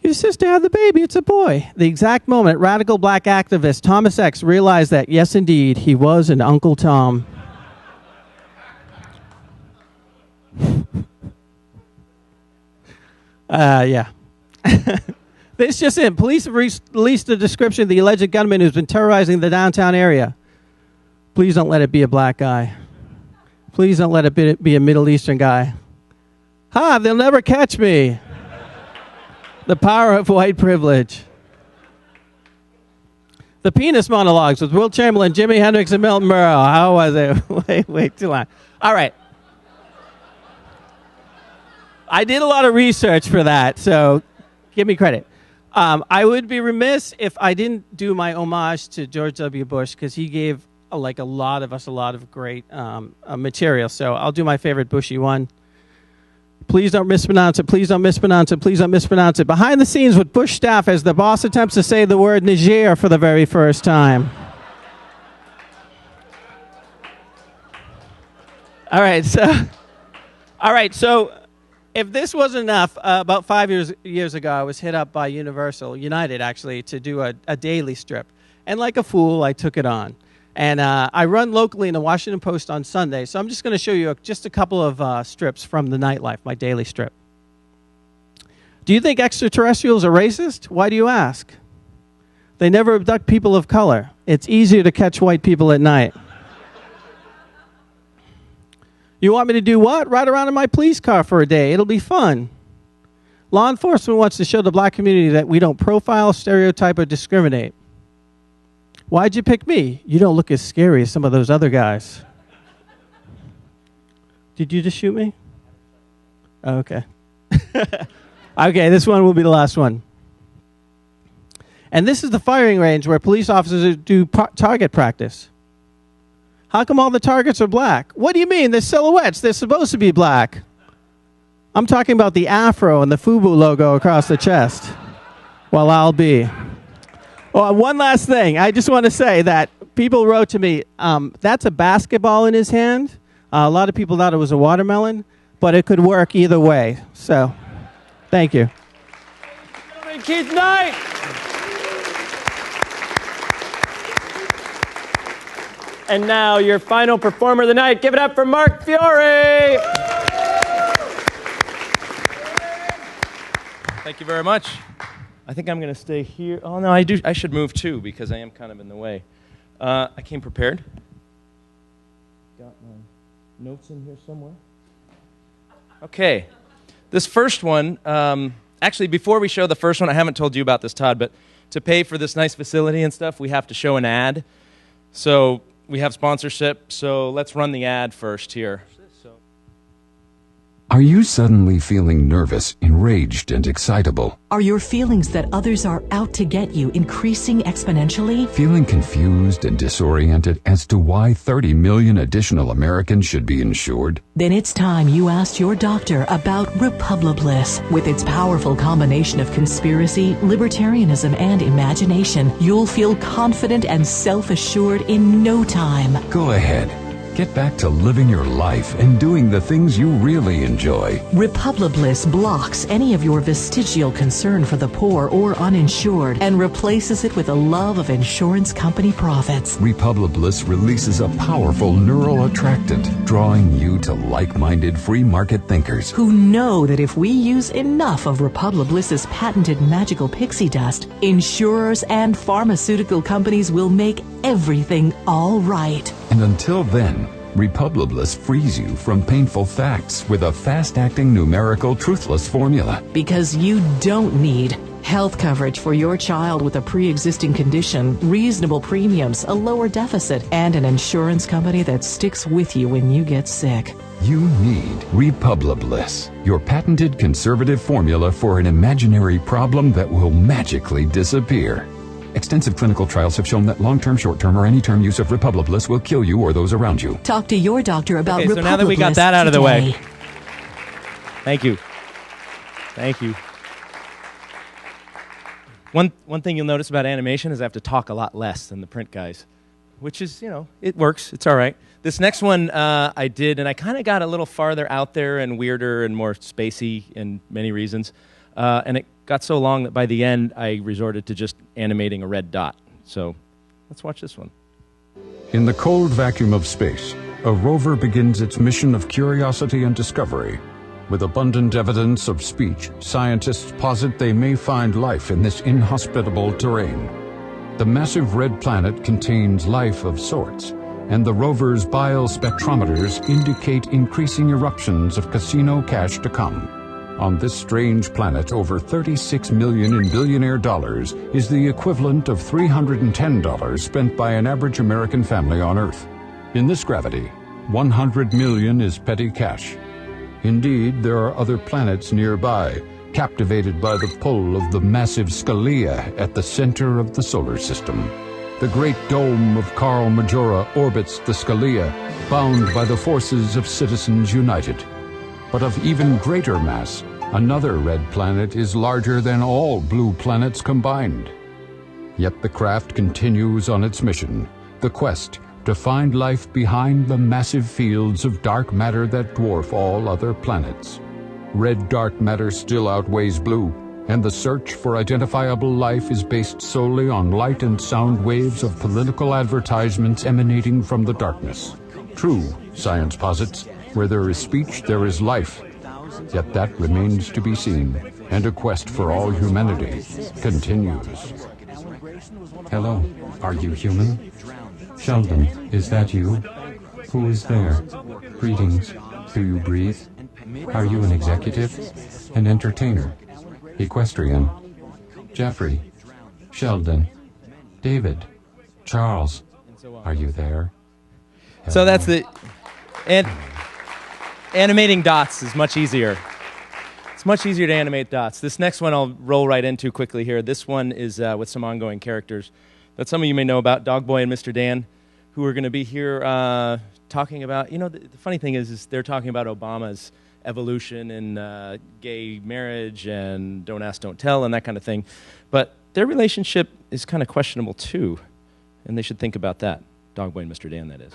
Your sister had the baby, it's a boy. The exact moment radical black activist Thomas X realized that, yes, indeed, he was an Uncle Tom. Yeah. This just in. Police have released a description of the alleged gunman who's been terrorizing the downtown area. Please don't let it be a black guy. Please don't let it be a Middle Eastern guy. Ha, they'll never catch me. The power of white privilege. The penis monologues with Will Chamberlain, Jimi Hendrix, and Milton Berle. How was it? Wait, too long. All right. I did a lot of research for that, so give me credit. I would be remiss if I didn't do my homage to George W. Bush, because he gave a lot of us a lot of great material. So I'll do my favorite Bushy one. Please don't mispronounce it. Please don't mispronounce it. Please don't mispronounce it. Behind the scenes with Bush staff as the boss attempts to say the word Niger for the very first time. All right, so if this wasn't enough, about 5 years ago, I was hit up by United, actually, to do a daily strip. And like a fool, I took it on. And I run locally in the Washington Post on Sunday, so I'm just going to show you just a couple of strips from the nightlife, my daily strip. Do you think extraterrestrials are racist? Why do you ask? They never abduct people of color. It's easier to catch white people at night. You want me to do what? Ride around in my police car for a day. It'll be fun. Law enforcement wants to show the black community that we don't profile, stereotype, or discriminate. Why'd you pick me? You don't look as scary as some of those other guys. Did you just shoot me? Okay. Okay, this one will be the last one. And this is the firing range where police officers do target practice. How come all the targets are black? What do you mean? They're silhouettes. They're supposed to be black. I'm talking about the afro and the FUBU logo across the chest. Well, I'll be. Oh, one last thing. I just want to say that people wrote to me, that's a basketball in his hand. A lot of people thought it was a watermelon, but it could work either way. So, thank you. Keith Knight. And now your final performer of the night. Give it up for Mark Fiore. Thank you very much. I think I'm going to stay here. Oh, no, I should move too because I am kind of in the way. I came prepared. Got my notes in here somewhere. Okay. This first one, actually, before we show the first one, I haven't told you about this, Todd, but to pay for this nice facility and stuff, we have to show an ad. So we have sponsorship, so let's run the ad first here. Are you suddenly feeling nervous, enraged, and excitable? Are your feelings that others are out to get you increasing exponentially? Feeling confused and disoriented as to why 30 million additional Americans should be insured? Then it's time you asked your doctor about Republibliss. With its powerful combination of conspiracy, libertarianism, and imagination, you'll feel confident and self-assured in no time. Go ahead. Get back to living your life and doing the things you really enjoy. Republibliss blocks any of your vestigial concern for the poor or uninsured and replaces it with a love of insurance company profits. Republibliss releases a powerful neural attractant, drawing you to like-minded free market thinkers who know that if we use enough of Republibliss's patented magical pixie dust, insurers and pharmaceutical companies will make everything all right. And until then, Republibliss frees you from painful facts with a fast-acting numerical truthless formula. Because you don't need health coverage for your child with a pre-existing condition, reasonable premiums, a lower deficit, and an insurance company that sticks with you when you get sick. You need Republibliss, your patented conservative formula for an imaginary problem that will magically disappear. Extensive clinical trials have shown that long-term, short-term, or any-term use of Republibliss will kill you or those around you. Talk to your doctor about Republibliss. Okay, so now that we got that out of the way. Thank you. Thank you. One thing you'll notice about animation is I have to talk a lot less than the print guys, which is, it works. It's all right. This next one I did, and I kind of got a little farther out there and weirder and more spacey in many reasons. And it got so long that by the end, I resorted to just animating a red dot. So let's watch this one. In the cold vacuum of space, a rover begins its mission of curiosity and discovery. With abundant evidence of speech, scientists posit they may find life in this inhospitable terrain. The massive red planet contains life of sorts, and the rover's biospectrometers indicate increasing eruptions of casino cash to come. On this strange planet, over $36 million in billionaire dollars is the equivalent of $310 spent by an average American family on Earth. In this gravity, 100 million is petty cash. Indeed, there are other planets nearby, captivated by the pull of the massive Scalia at the center of the solar system. The great dome of Carl Majora orbits the Scalia, bound by the forces of Citizens United. But of even greater mass, another red planet is larger than all blue planets combined. Yet the craft continues on its mission, the quest to find life behind the massive fields of dark matter that dwarf all other planets. Red dark matter still outweighs blue, and the search for identifiable life is based solely on light and sound waves of political advertisements emanating from the darkness. True, science posits, where there is speech, there is life. Yet that remains to be seen, and a quest for all humanity continues. Hello, are you human? Sheldon, is that you? Who is there? Greetings. Do you breathe? Are you an executive? An entertainer? Equestrian? Jeffrey? Sheldon? David? Charles? Are you there? So that's the... And animating dots is much easier. It's much easier to animate dots. This next one I'll roll right into quickly here. This one is with some ongoing characters that some of you may know about, Dog Boy and Mr. Dan, who are going to be here talking about, the funny thing is they're talking about Obama's evolution in gay marriage and don't ask, don't tell and that kind of thing. But their relationship is kind of questionable too, and they should think about that. Dog Boy and Mr. Dan, that is.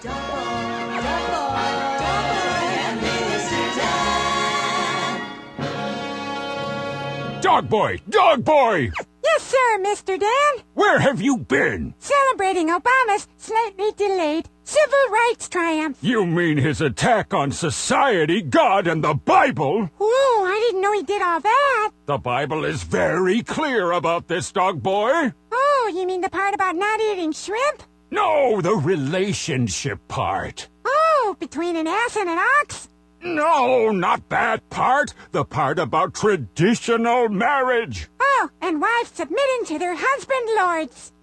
Dog Boy! Dog Boy! Yes, sir, Mr. Dan. Where have you been? Celebrating Obama's slightly delayed civil rights triumph. You mean his attack on society, God, and the Bible? Whoa, I didn't know he did all that. The Bible is very clear about this, Dog Boy. Oh, you mean the part about not eating shrimp? No, the relationship part. Oh, between an ass and an ox? No, not that part. The part about traditional marriage. Oh, and wives submitting to their husband lords.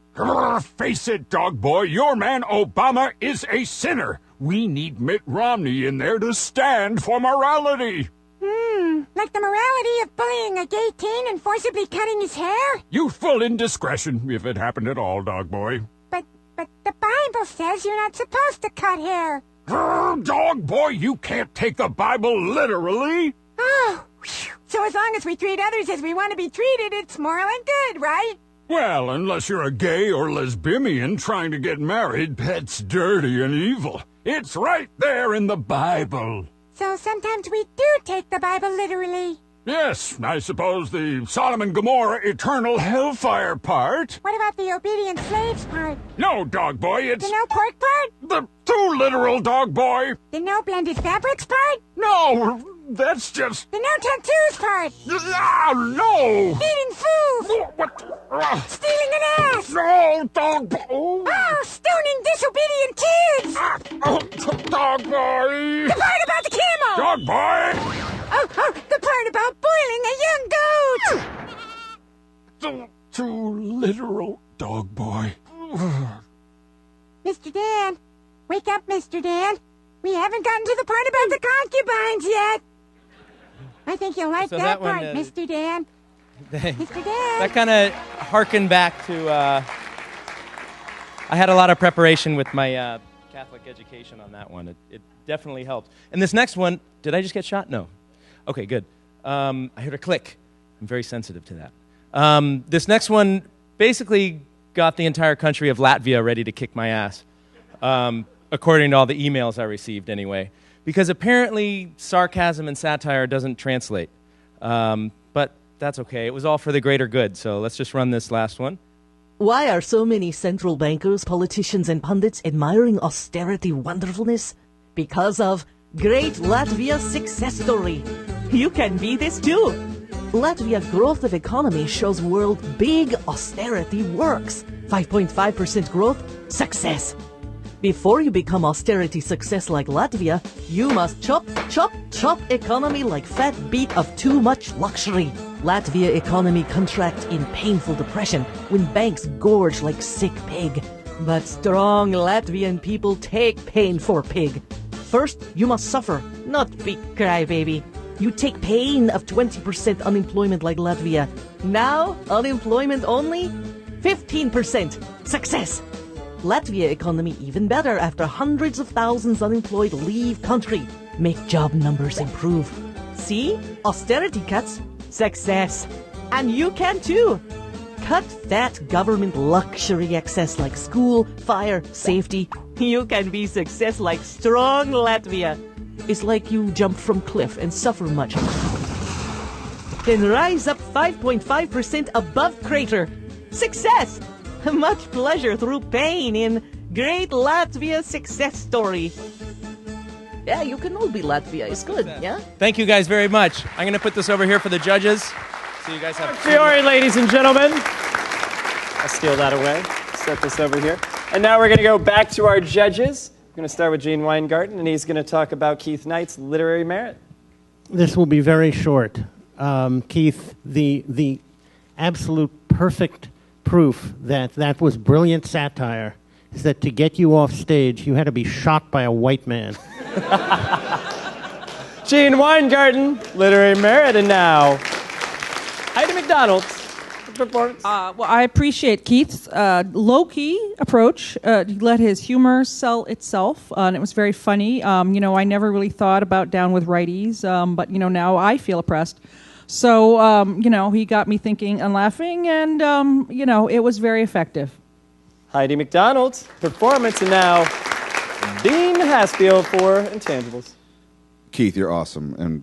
Face it, Dog Boy, your man Obama is a sinner. We need Mitt Romney in there to stand for morality. Like the morality of bullying a gay teen and forcibly cutting his hair? Youthful indiscretion, if it happened at all, Dog Boy. But the Bible says you're not supposed to cut hair. Dog Boy, you can't take the Bible literally. Oh, whew. So as long as we treat others as we want to be treated, it's moral and good, right? Well, unless you're a gay or lesbian trying to get married, that's dirty and evil. It's right there in the Bible. So sometimes we do take the Bible literally. Yes, I suppose the Sodom and Gomorrah eternal hellfire part. What about the obedient slaves part? No, Dog Boy, it's... The no pork part? The too literal, Dog Boy. The no blended fabrics part? No, that's just... The no tattoos part? No! Eating food? What? Stealing an ass? No, Dog Boy! Oh, stoning disobedient kids! Dog Boy! The part about the camel! Dog Boy! Oh, the part about boiling a young goat! Too literal, Dog Boy. Mr. Dan, wake up, Mr. Dan. We haven't gotten to the part about the concubines yet. I think you'll like that part, Mr. Dan. Mr. Dan. That kind of harkened back to... I had a lot of preparation with my Catholic education on that one. It definitely helped. And this next one, did I just get shot? No. Okay, good. I heard a click. I'm very sensitive to that. This next one basically got the entire country of Latvia ready to kick my ass, according to all the emails I received anyway, because apparently sarcasm and satire doesn't translate. But that's okay. It was all for the greater good, so let's just run this last one. Why are so many central bankers, politicians, and pundits admiring austerity wonderfulness? Because of Great Latvia success story. You can be this too. Latvia growth of economy shows world big austerity works. 5.5% growth, success. Before you become austerity success like Latvia, you must chop economy like fat beat of too much luxury. Latvia economy contract in painful depression when banks gorge like sick pig. But strong Latvian people take pain for pig. First, you must suffer, not be crybaby. You take pain of 20% unemployment like Latvia. Now, unemployment only 15%. Success. Latvia economy even better after hundreds of thousands unemployed leave country. Make job numbers improve. See? Austerity cuts. Success. And you can too. Cut that government luxury excess like school, fire, safety. You can be success like strong Latvia. It's like you jump from cliff and suffer much. Then rise up 5.5% above crater. Success! Much pleasure through pain in Great Latvia success story. Yeah, you can all be Latvia. It's good, yeah? Thank you guys very much. I'm going to put this over here for the judges. So you guys have... Fiore, ladies and gentlemen. I'll steal that away. Set this over here. And now we're going to go back to our judges. We're going to start with Gene Weingarten, and he's going to talk about Keith Knight's literary merit. This will be very short. Keith, the absolute perfect proof that that was brilliant satire is that to get you off stage, you had to be shot by a white man. Gene Weingarten, literary merit, and now Heidi McDonald. Performance. Well, I appreciate Keith's low-key approach. He let his humor sell itself, and it was very funny. I never really thought about Down with Righties, but now I feel oppressed. So, he got me thinking and laughing, and it was very effective. Heidi McDonald, performance, and now Dean Haspiel for Intangibles. Keith, you're awesome, and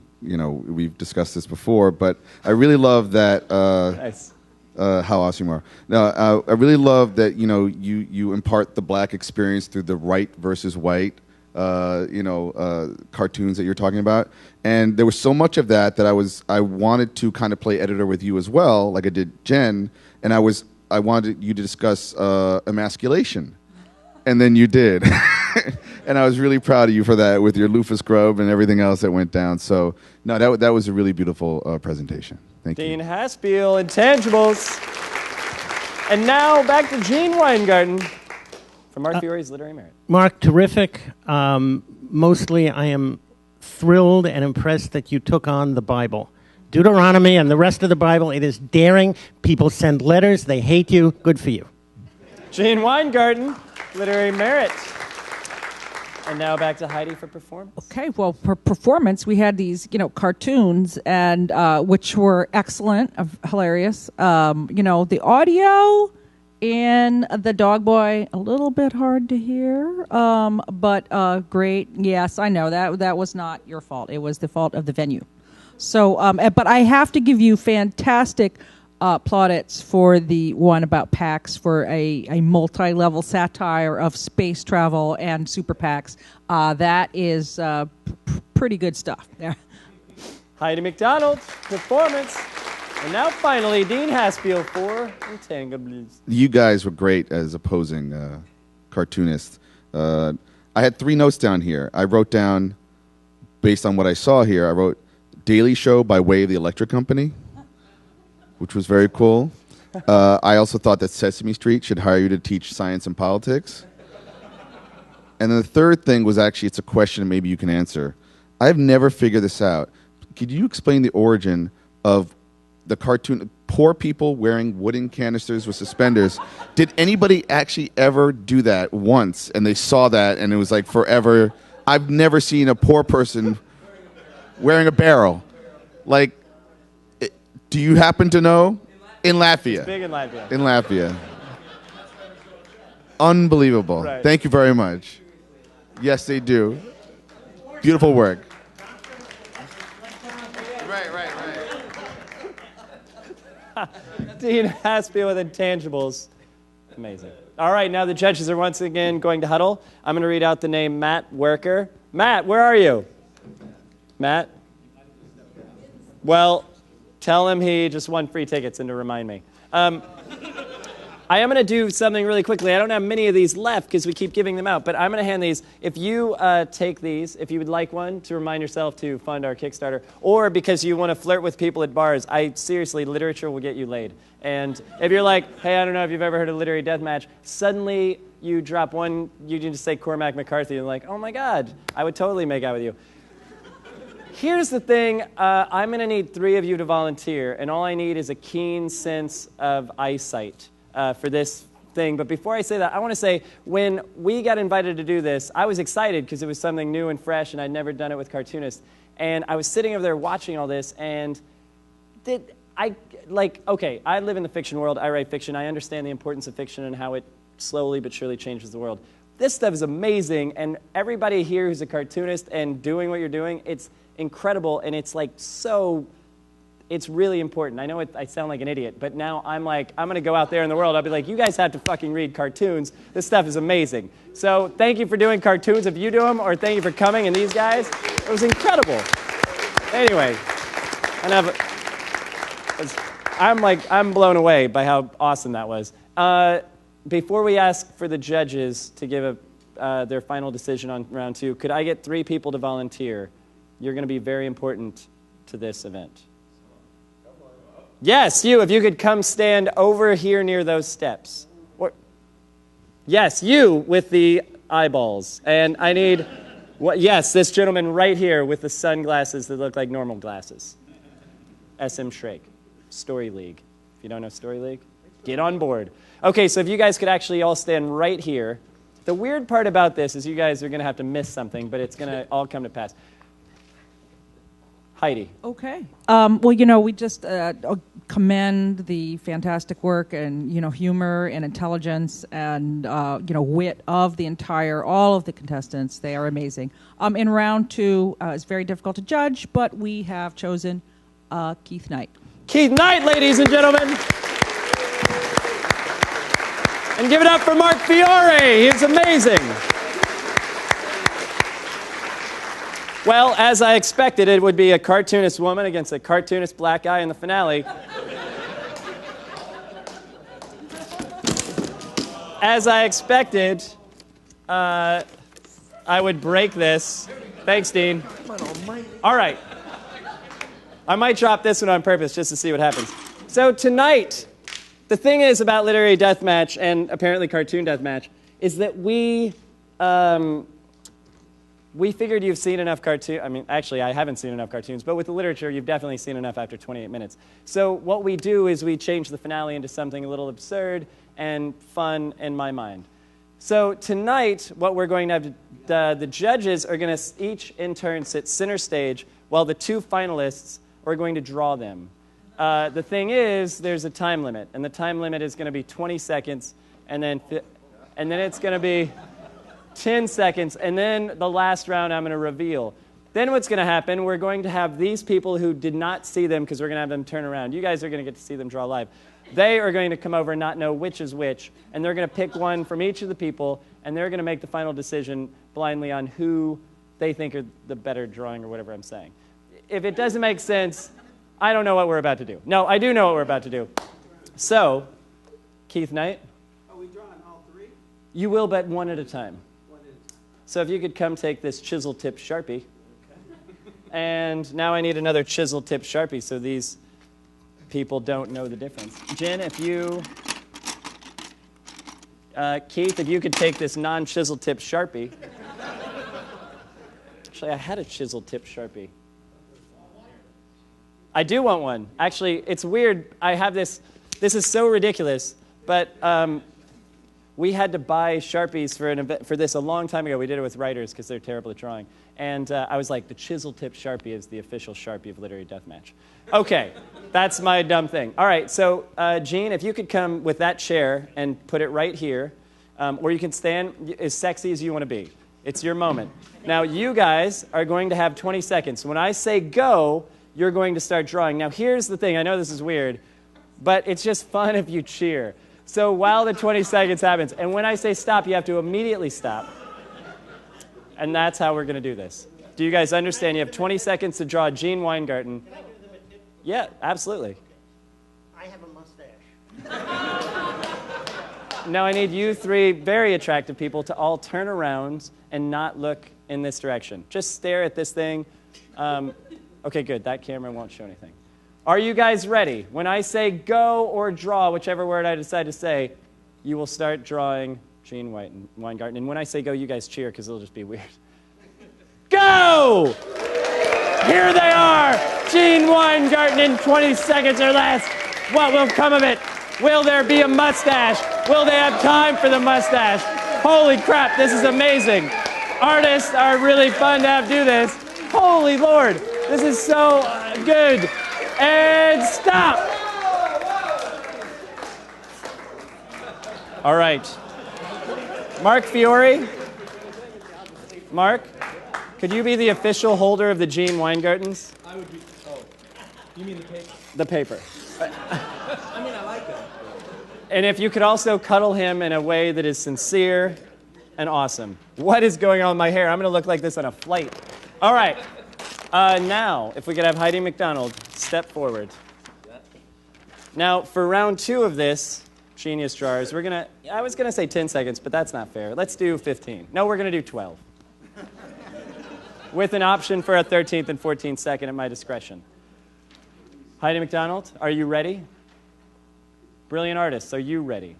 we've discussed this before, but I really love that. Nice. How awesome you are. No, I really love that you impart the black experience through the right versus white cartoons that you're talking about, and there was so much of that I wanted to kind of play editor with you as well, like I did Jen, and I wanted you to discuss emasculation, and then you did, and I was really proud of you for that with your loofah scrub and everything else that went down. So no, that was a really beautiful presentation. Thank Dean you. Haspiel, Intangibles. And now back to Gene Weingarten for Mark Fiore's Literary Merit. Mark, terrific. Mostly I am thrilled and impressed that you took on the Bible. Deuteronomy and the rest of the Bible, it is daring. People send letters. They hate you. Good for you. Gene Weingarten, Literary Merit. And now back to Heidi for performance. Okay, well, for performance, we had these, cartoons, and which were excellent, hilarious. The audio and the dog boy, a little bit hard to hear, but great. Yes, I know that was not your fault. It was the fault of the venue. So, but I have to give you fantastic plaudits for the one about PAX, for a multi-level satire of space travel and super PAX. That is pretty good stuff there. Heidi McDonald, performance. And now finally, Dean Haspiel for Intangibles. You guys were great as opposing cartoonists. I had 3 notes down here. I wrote down, based on what I saw here, I wrote Daily Show by way of the Electric Company, which was very cool. I also thought that Sesame Street should hire you to teach science and politics. And then the third thing was actually, it's a question and maybe you can answer. I've never figured this out. Could you explain the origin of the cartoon, poor people wearing wooden canisters with suspenders? Did anybody actually ever do that once and they saw that and it was like forever? I've never seen a poor person wearing a barrel. Like, do you happen to know? In Latvia. It's big in Latvia. In Latvia. Unbelievable. Right. Thank you very much. Yes, they do. Beautiful work. Right. Dean Haspiel with Intangibles. Amazing. All right, now the judges are once again going to huddle. I'm going to read out the name Matt Worker. Matt, where are you? Matt? Well, tell him he just won free tickets and to remind me. I am going to do something really quickly. I don't have many of these left because we keep giving them out, but I'm going to hand these. If you take these, if you would like one to remind yourself to fund our Kickstarter, or because you want to flirt with people at bars, seriously, literature will get you laid. And if you're like, hey, I don't know if you've ever heard of Literary Deathmatch, suddenly you drop one, you just say Cormac McCarthy, and like, oh my God, I would totally make out with you. Here's the thing, I'm going to need 3 of you to volunteer, and all I need is a keen sense of eyesight for this thing. But before I say that, I want to say, when we got invited to do this, I was excited because it was something new and fresh, and I'd never done it with cartoonists. And I was sitting over there watching all this, and I live in the fiction world, I write fiction, I understand the importance of fiction and how it slowly but surely changes the world. This stuff is amazing, and everybody here who's a cartoonist and doing what you're doing, it's incredible, and it's like it's really important. I know I sound like an idiot, but now I'm going to go out there in the world. I'll be like, you guys have to fucking read cartoons. This stuff is amazing. So thank you for doing cartoons if you do them, or thank you for coming, and these guys. It was incredible. Anyway, I'm blown away by how awesome that was. Before we ask for the judges to give their final decision on round 2, could I get 3 people to volunteer? You're going to be very important to this event. Yes, if you could come stand over here near those steps. Yes, you with the eyeballs. And I need What, yes, this gentleman right here with the sunglasses that look like normal glasses. SM Shrake, Story League. If you don't know Story League, get on board. Okay, so if you guys could actually all stand right here. The weird part about this is you guys are going to have to miss something, but it's going to all come to pass. Heidi. Okay. Well, we just commend the fantastic work and, humor and intelligence and, wit of all of the contestants. They are amazing. In round 2, it's very difficult to judge, but we have chosen Keith Knight. Keith Knight, ladies and gentlemen. And give it up for Mark Fiore. He's amazing. Well, as I expected, it would be a cartoonist woman against a cartoonist black guy in the finale. As I expected, I would break this. Thanks, Dean. All right. I might drop this one on purpose just to see what happens. So tonight, the thing is about Literary Deathmatch and apparently Cartoon Deathmatch is that we figured you've seen enough cartoons. I mean, actually, I haven't seen enough cartoons, but with the literature, you've definitely seen enough after 28 minutes. So what we do is we change the finale into something a little absurd and fun in my mind. So tonight, what we're going to have, the judges are going to each in turn sit center stage while the 2 finalists are going to draw them. The thing is, there's a time limit, and the time limit is going to be 20 seconds, and then it's going to be 10 seconds, and then the last round I'm going to reveal. Then what's going to happen, we're going to have these people who did not see them, because we're going to have them turn around. You guys are going to get to see them draw live. They are going to come over and not know which is which, and they're going to pick one from each of the people, and they're going to make the final decision blindly on who they think are the better drawing or whatever I'm saying. If it doesn't make sense, I don't know what we're about to do. No, I do know what we're about to do. So, Keith Knight. Are we drawing all 3? You will, but one at a time. So if you could come take this chisel-tipped Sharpie. Okay. And now I need another chisel-tipped Sharpie so these people don't know the difference. Jen, if you... Keith, if you could take this non-chisel-tipped Sharpie. Actually, I had a chisel-tipped Sharpie. I do want one. Actually, it's weird. I have this. This is so ridiculous, but we had to buy Sharpies for an event for this a long time ago. We did it with writers because they're terrible at drawing. And I was like, the chisel-tipped Sharpie is the official Sharpie of Literary Deathmatch. Okay, that's my dumb thing. All right, so Gene, if you could come with that chair and put it right here, or you can stand as sexy as you want to be. It's your moment. Now, you guys are going to have 20 seconds. When I say go, you're going to start drawing. Now, here's the thing. I know this is weird, but it's just fun if you cheer. So while the 20 seconds happens, and when I say stop, you have to immediately stop. And that's how we're going to do this. Do you guys understand? You have 20 seconds to draw Gene Weingarten. Can I give them a tip? Yeah, absolutely. I have a mustache. Now I need you 3 very attractive people to all turn around and not look in this direction. Just stare at this thing. Okay, good. That camera won't show anything. Are you guys ready? When I say go or draw, whichever word I decide to say, you will start drawing Gene Weingarten. And when I say go, you guys cheer because it'll just be weird. Go! Here they are! Gene Weingarten in 20 seconds or less. What will come of it? Will there be a mustache? Will they have time for the mustache? Holy crap, this is amazing. Artists are really fun to have do this. Holy Lord, this is so good. And stop! All right. Mark Fiore. Mark, could you be the official holder of the Gene Weingartens? I would be. Oh, you mean the paper? The paper. I mean, I like that. And if you could also cuddle him in a way that is sincere and awesome. What is going on with my hair? I'm going to look like this on a flight. All right. Now, if we could have Heidi McDonald step forward. Now, for round 2 of this, Genius Drawers, I was going to say 10 seconds, but that's not fair. Let's do 15. No, we're going to do 12. With an option for a 13th and 14th second at my discretion. Heidi McDonald, are you ready? Brilliant artists, are you ready?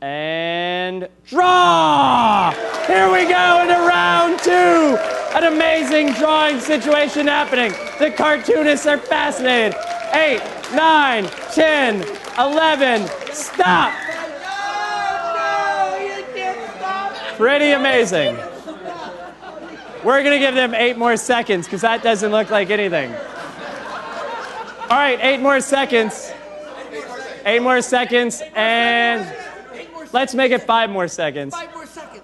And draw! Here we go into round 2. An amazing drawing situation happening. The cartoonists are fascinated. 8, 9, 10, 11. Stop. Pretty amazing. We're going to give them 8 more seconds because that doesn't look like anything. All right, 8 more seconds. 8 more seconds, and let's make it 5 more seconds. 5 more seconds.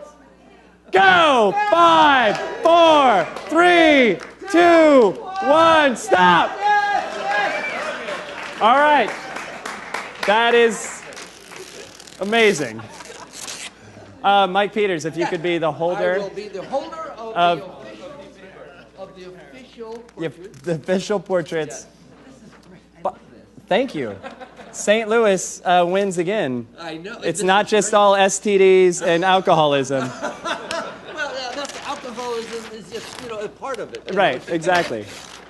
Go! 5, 4, 3, 2, 1, stop! All right. That is amazing. Mike Peters, if you could be the holder. I will be the holder of the official portraits. The official portraits. Thank you. St. Louis wins again. I know. It's not just all STDs and alcoholism. Well, that's alcoholism is just a part of it. Right, exactly.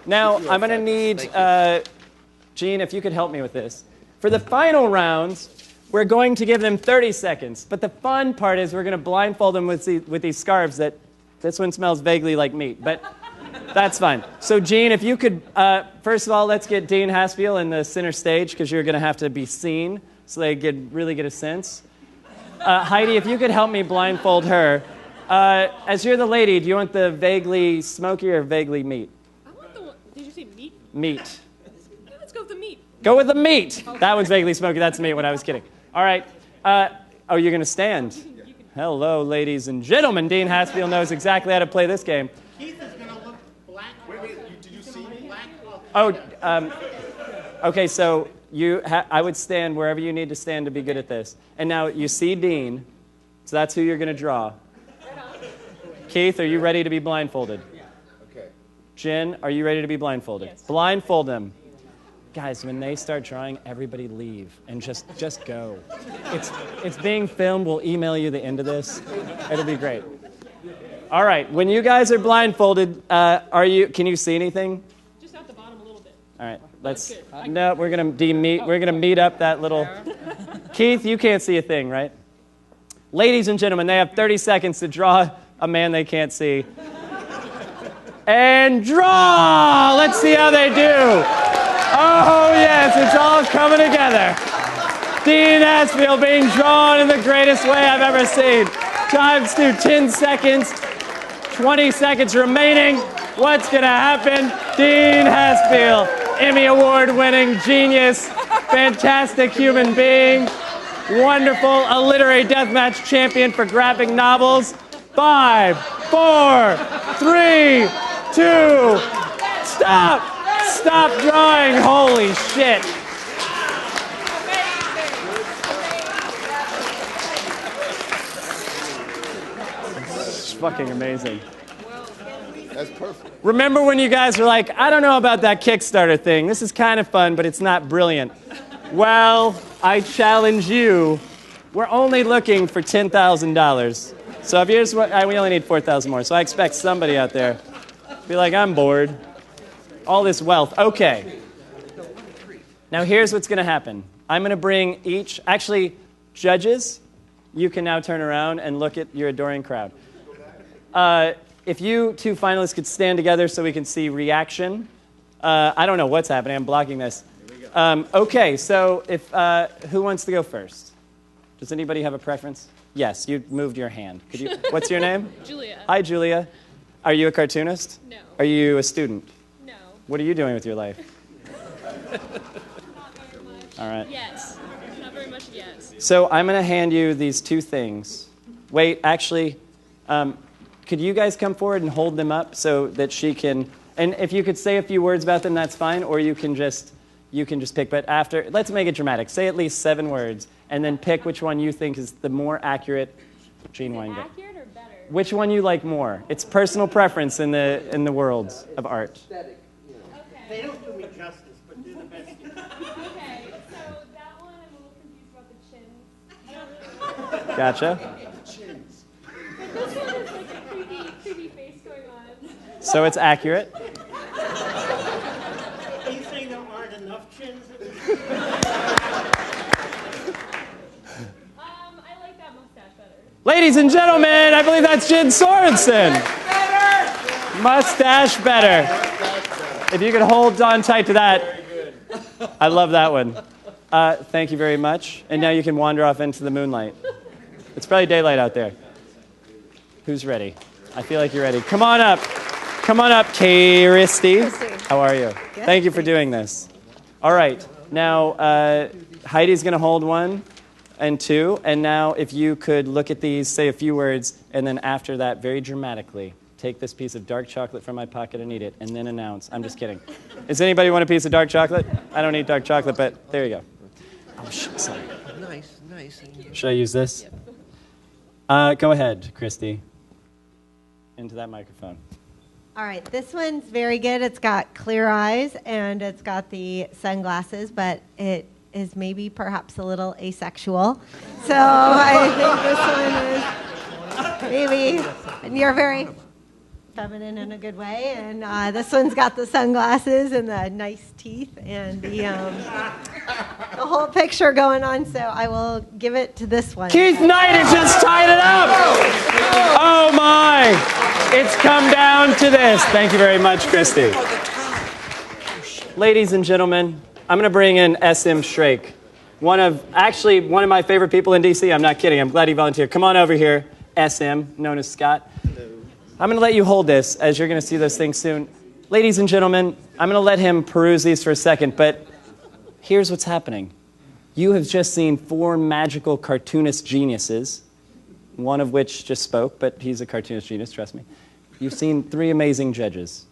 Now, I'm going to need, Gene, if you could help me with this. For the final rounds, we're going to give them 30 seconds. But the fun part is we're going to blindfold them with these scarves that this one smells vaguely like meat. But that's fine. So, Gene, if you could, first of all, let's get Dean Haspiel in the center stage because you're going to have to be seen so they really get a sense. Heidi, if you could help me blindfold her. As you're the lady, do you want the vaguely smoky or vaguely meat? I want the one. Did you say meat? Meat. Let's go with the meat. Go with the meat. That one's vaguely smoky. That's meat when I was kidding. All right. Oh, you're going to stand. Hello, ladies and gentlemen. Dean Haspiel knows exactly how to play this game. Keith is going to look black. Wait, did you see me? Black. Oh, okay, so I would stand wherever you need to stand to be good at this. And now you see Dean, so that's who you're going to draw. Keith, are you ready to be blindfolded? Yeah. Okay. Jen, are you ready to be blindfolded? Yes. Blindfold them. Guys, when they start drawing, everybody leave and just go. It's being filmed. We'll email you the end of this. It'll be great. All right. When you guys are blindfolded, can you see anything? Just out the bottom a little bit. All right. No, we're gonna We're gonna meet up that little. Keith, you can't see a thing, right? Ladies and gentlemen, they have 30 seconds to draw a man they can't see. And draw! Let's see how they do. Oh, yes, it's all coming together. Dean Haspiel being drawn in the greatest way I've ever seen. Times to 10 seconds, 20 seconds remaining. What's going to happen? Dean Haspiel, Emmy Award-winning genius, fantastic human being, wonderful, a literary deathmatch champion for graphic novels. 5, 4, 3, 2, stop! Stop drawing! Holy shit! It's fucking amazing. That's perfect. Remember when you guys were like, I don't know about that Kickstarter thing. This is kind of fun, but it's not brilliant. Well, I challenge you. We're only looking for $10,000. So if here's what we only need 4,000 more. So I expect somebody out there be like, I'm bored. All this wealth. Okay. Now here's what's going to happen. I'm going to bring actually, judges, you can now turn around and look at your adoring crowd. If you two finalists could stand together so we can see reaction. I don't know what's happening. I'm blocking this. Okay, so who wants to go first? Does anybody have a preference? Yes, you moved your hand. What's your name? Julia. Hi, Julia. Are you a cartoonist? No. Are you a student? No. What are you doing with your life? Not very much. All right. Yes. Not very much yet. So I'm going to hand you these two things. Wait, actually, could you guys come forward and hold them up so that she can, and if you could say a few words about them, that's fine, or you can just pick, but after, let's make it dramatic. Say at least 7 words, and then pick which one you think is the more accurate Gene Weinberg. Accurate or better? Which one you like more. It's personal preference in the world of art. Okay. They don't do me justice, but do the best you can. Okay, so that one I'm a little confused about the chins. Gotcha. But this one is like a creepy face going on. So it's accurate. Are you saying there aren't enough chins? I like that mustache better. Ladies and gentlemen, I believe that's Jen Sorensen. Mustache better. If you could hold on tight to that. I love that one. Thank you very much. And now you can wander off into the moonlight. It's probably daylight out there. Who's ready? I feel like you're ready. Come on up. Come on up, Kirsty. How are you? Good. Thank you for doing this. All right. Now, Heidi's going to hold 1 and 2. And now if you could look at these, say a few words, and then after that, very dramatically, take this piece of dark chocolate from my pocket and eat it, and then announce. I'm just kidding. Does anybody want a piece of dark chocolate? I don't eat dark chocolate, but there you go. Oh, sorry. Nice. Should I use this? Go ahead, Christy. Into that microphone. All right, this one's very good. It's got clear eyes and it's got the sunglasses, but it is maybe perhaps a little asexual. So I think this one is maybe, and you're very feminine in a good way. And this one's got the sunglasses and the nice teeth and the whole picture going on. So I will give it to this one. Keith Knight has just tied it up. Oh my! It's come down to this. Thank you very much, Christy. Ladies and gentlemen, I'm going to bring in S.M. Shrake, one of my favorite people in D.C. I'm not kidding. I'm glad he volunteered. Come on over here, S.M., known as Scott. I'm going to let you hold this, as you're going to see those things soon. Ladies and gentlemen, I'm going to let him peruse these for a second, but here's what's happening. You have just seen 4 magical cartoonist geniuses, one of which just spoke, but he's a cartoonist genius, trust me. You've seen 3 amazing judges,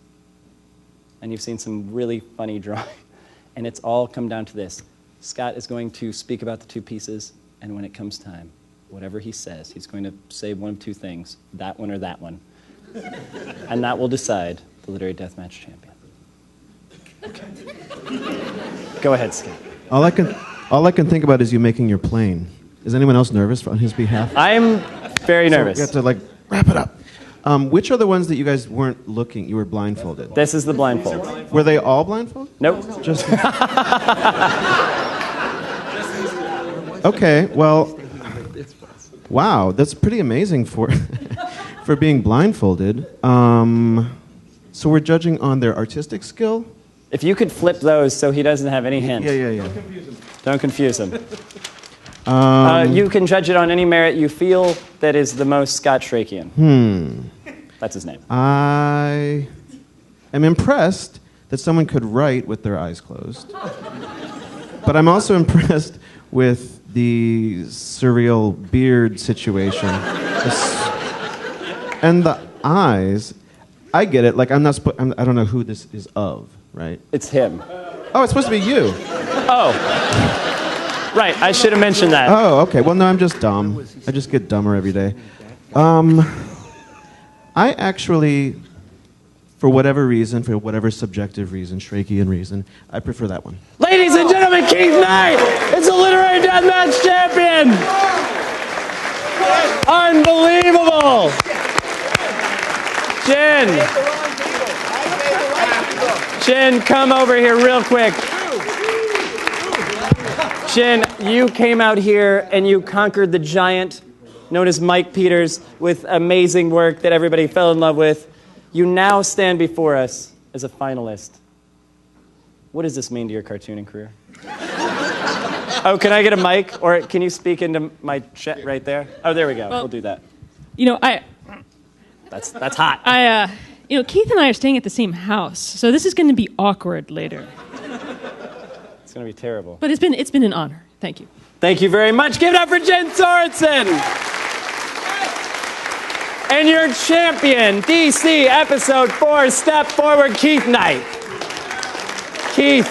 and you've seen some really funny drawing, and it's all come down to this. Scott is going to speak about the 2 pieces, and when it comes time, whatever he says, he's going to say one of 2 things, that one or that one. And that will decide the Literary Deathmatch champion. Okay. Go ahead, Scott. All I can think about is you making your plane. Is anyone else nervous on his behalf? I'm very nervous. So we have to wrap it up. Which are the ones that you guys weren't looking? You were blindfolded. This is the blindfold. Were they all blindfolded? Nope. Just. Okay. Well. Wow, that's pretty amazing for for being blindfolded. So we're judging on their artistic skill. If you could flip those so he doesn't have any hint. Yeah. Don't confuse him. You can judge it on any merit you feel that is the most Scott Schrakian. That's his name. I am impressed that someone could write with their eyes closed. But I'm also impressed with the surreal beard situation. And the eyes, I get it. Like, I don't know who this is of, right? It's him. Oh, it's supposed to be you. Oh. Right, I should have mentioned that. Oh, okay. Well, no, I'm just dumb. I just get dumber every day. I actually, for whatever reason, for whatever subjective reason, Schrakian reason, I prefer that one. Ladies and gentlemen, Keith Knight is the Literary Deathmatch champion! Unbelievable! Jen, come over here real quick. Jen, you came out here and you conquered the giant known as Mike Peters with amazing work that everybody fell in love with. You now stand before us as a finalist. What does this mean to your cartooning career? Oh, can I get a mic? Or can you speak into my chat right there? Oh, there we go. Well, we'll do that. You know, That's hot. Keith and I are staying at the same house, so this is going to be awkward later. It's going to be terrible. But it's been an honor. Thank you. Thank you very much. Give it up for Jen Sorensen. And your champion, DC Episode 4, Step Forward, Keith Knight. Keith.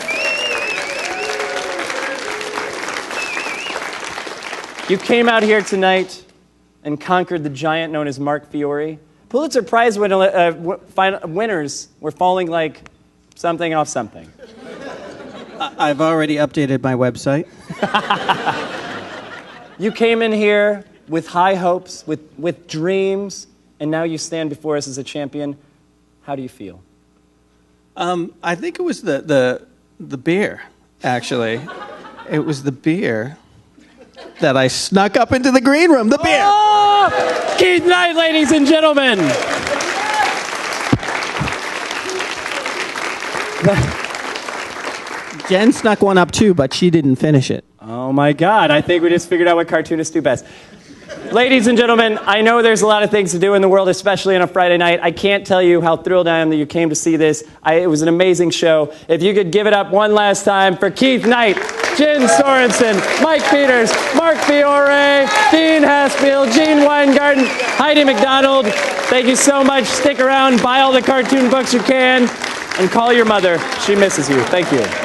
You came out here tonight and conquered the giant known as Mark Fiore. Pulitzer Prize winners were falling like something off something. I've already updated my website. You came in here with high hopes, with dreams, and now you stand before us as a champion. How do you feel? I think it was the beer, actually. It was the beer that I snuck up into the green room. The beer! Oh! Keith Knight, ladies and gentlemen. Jen snuck one up too, but she didn't finish it. Oh my God, I think we just figured out what cartoonists do best. Ladies and gentlemen, I know there's a lot of things to do in the world, especially on a Friday night. I can't tell you how thrilled I am that you came to see this. It was an amazing show. If you could give it up one last time for Keith Knight, Jen Sorensen, Mike Peters, Mark Fiore, Dean Haspiel, Gene Weingarten, Heidi McDonald. Thank you so much. Stick around, buy all the cartoon books you can, and call your mother. She misses you. Thank you.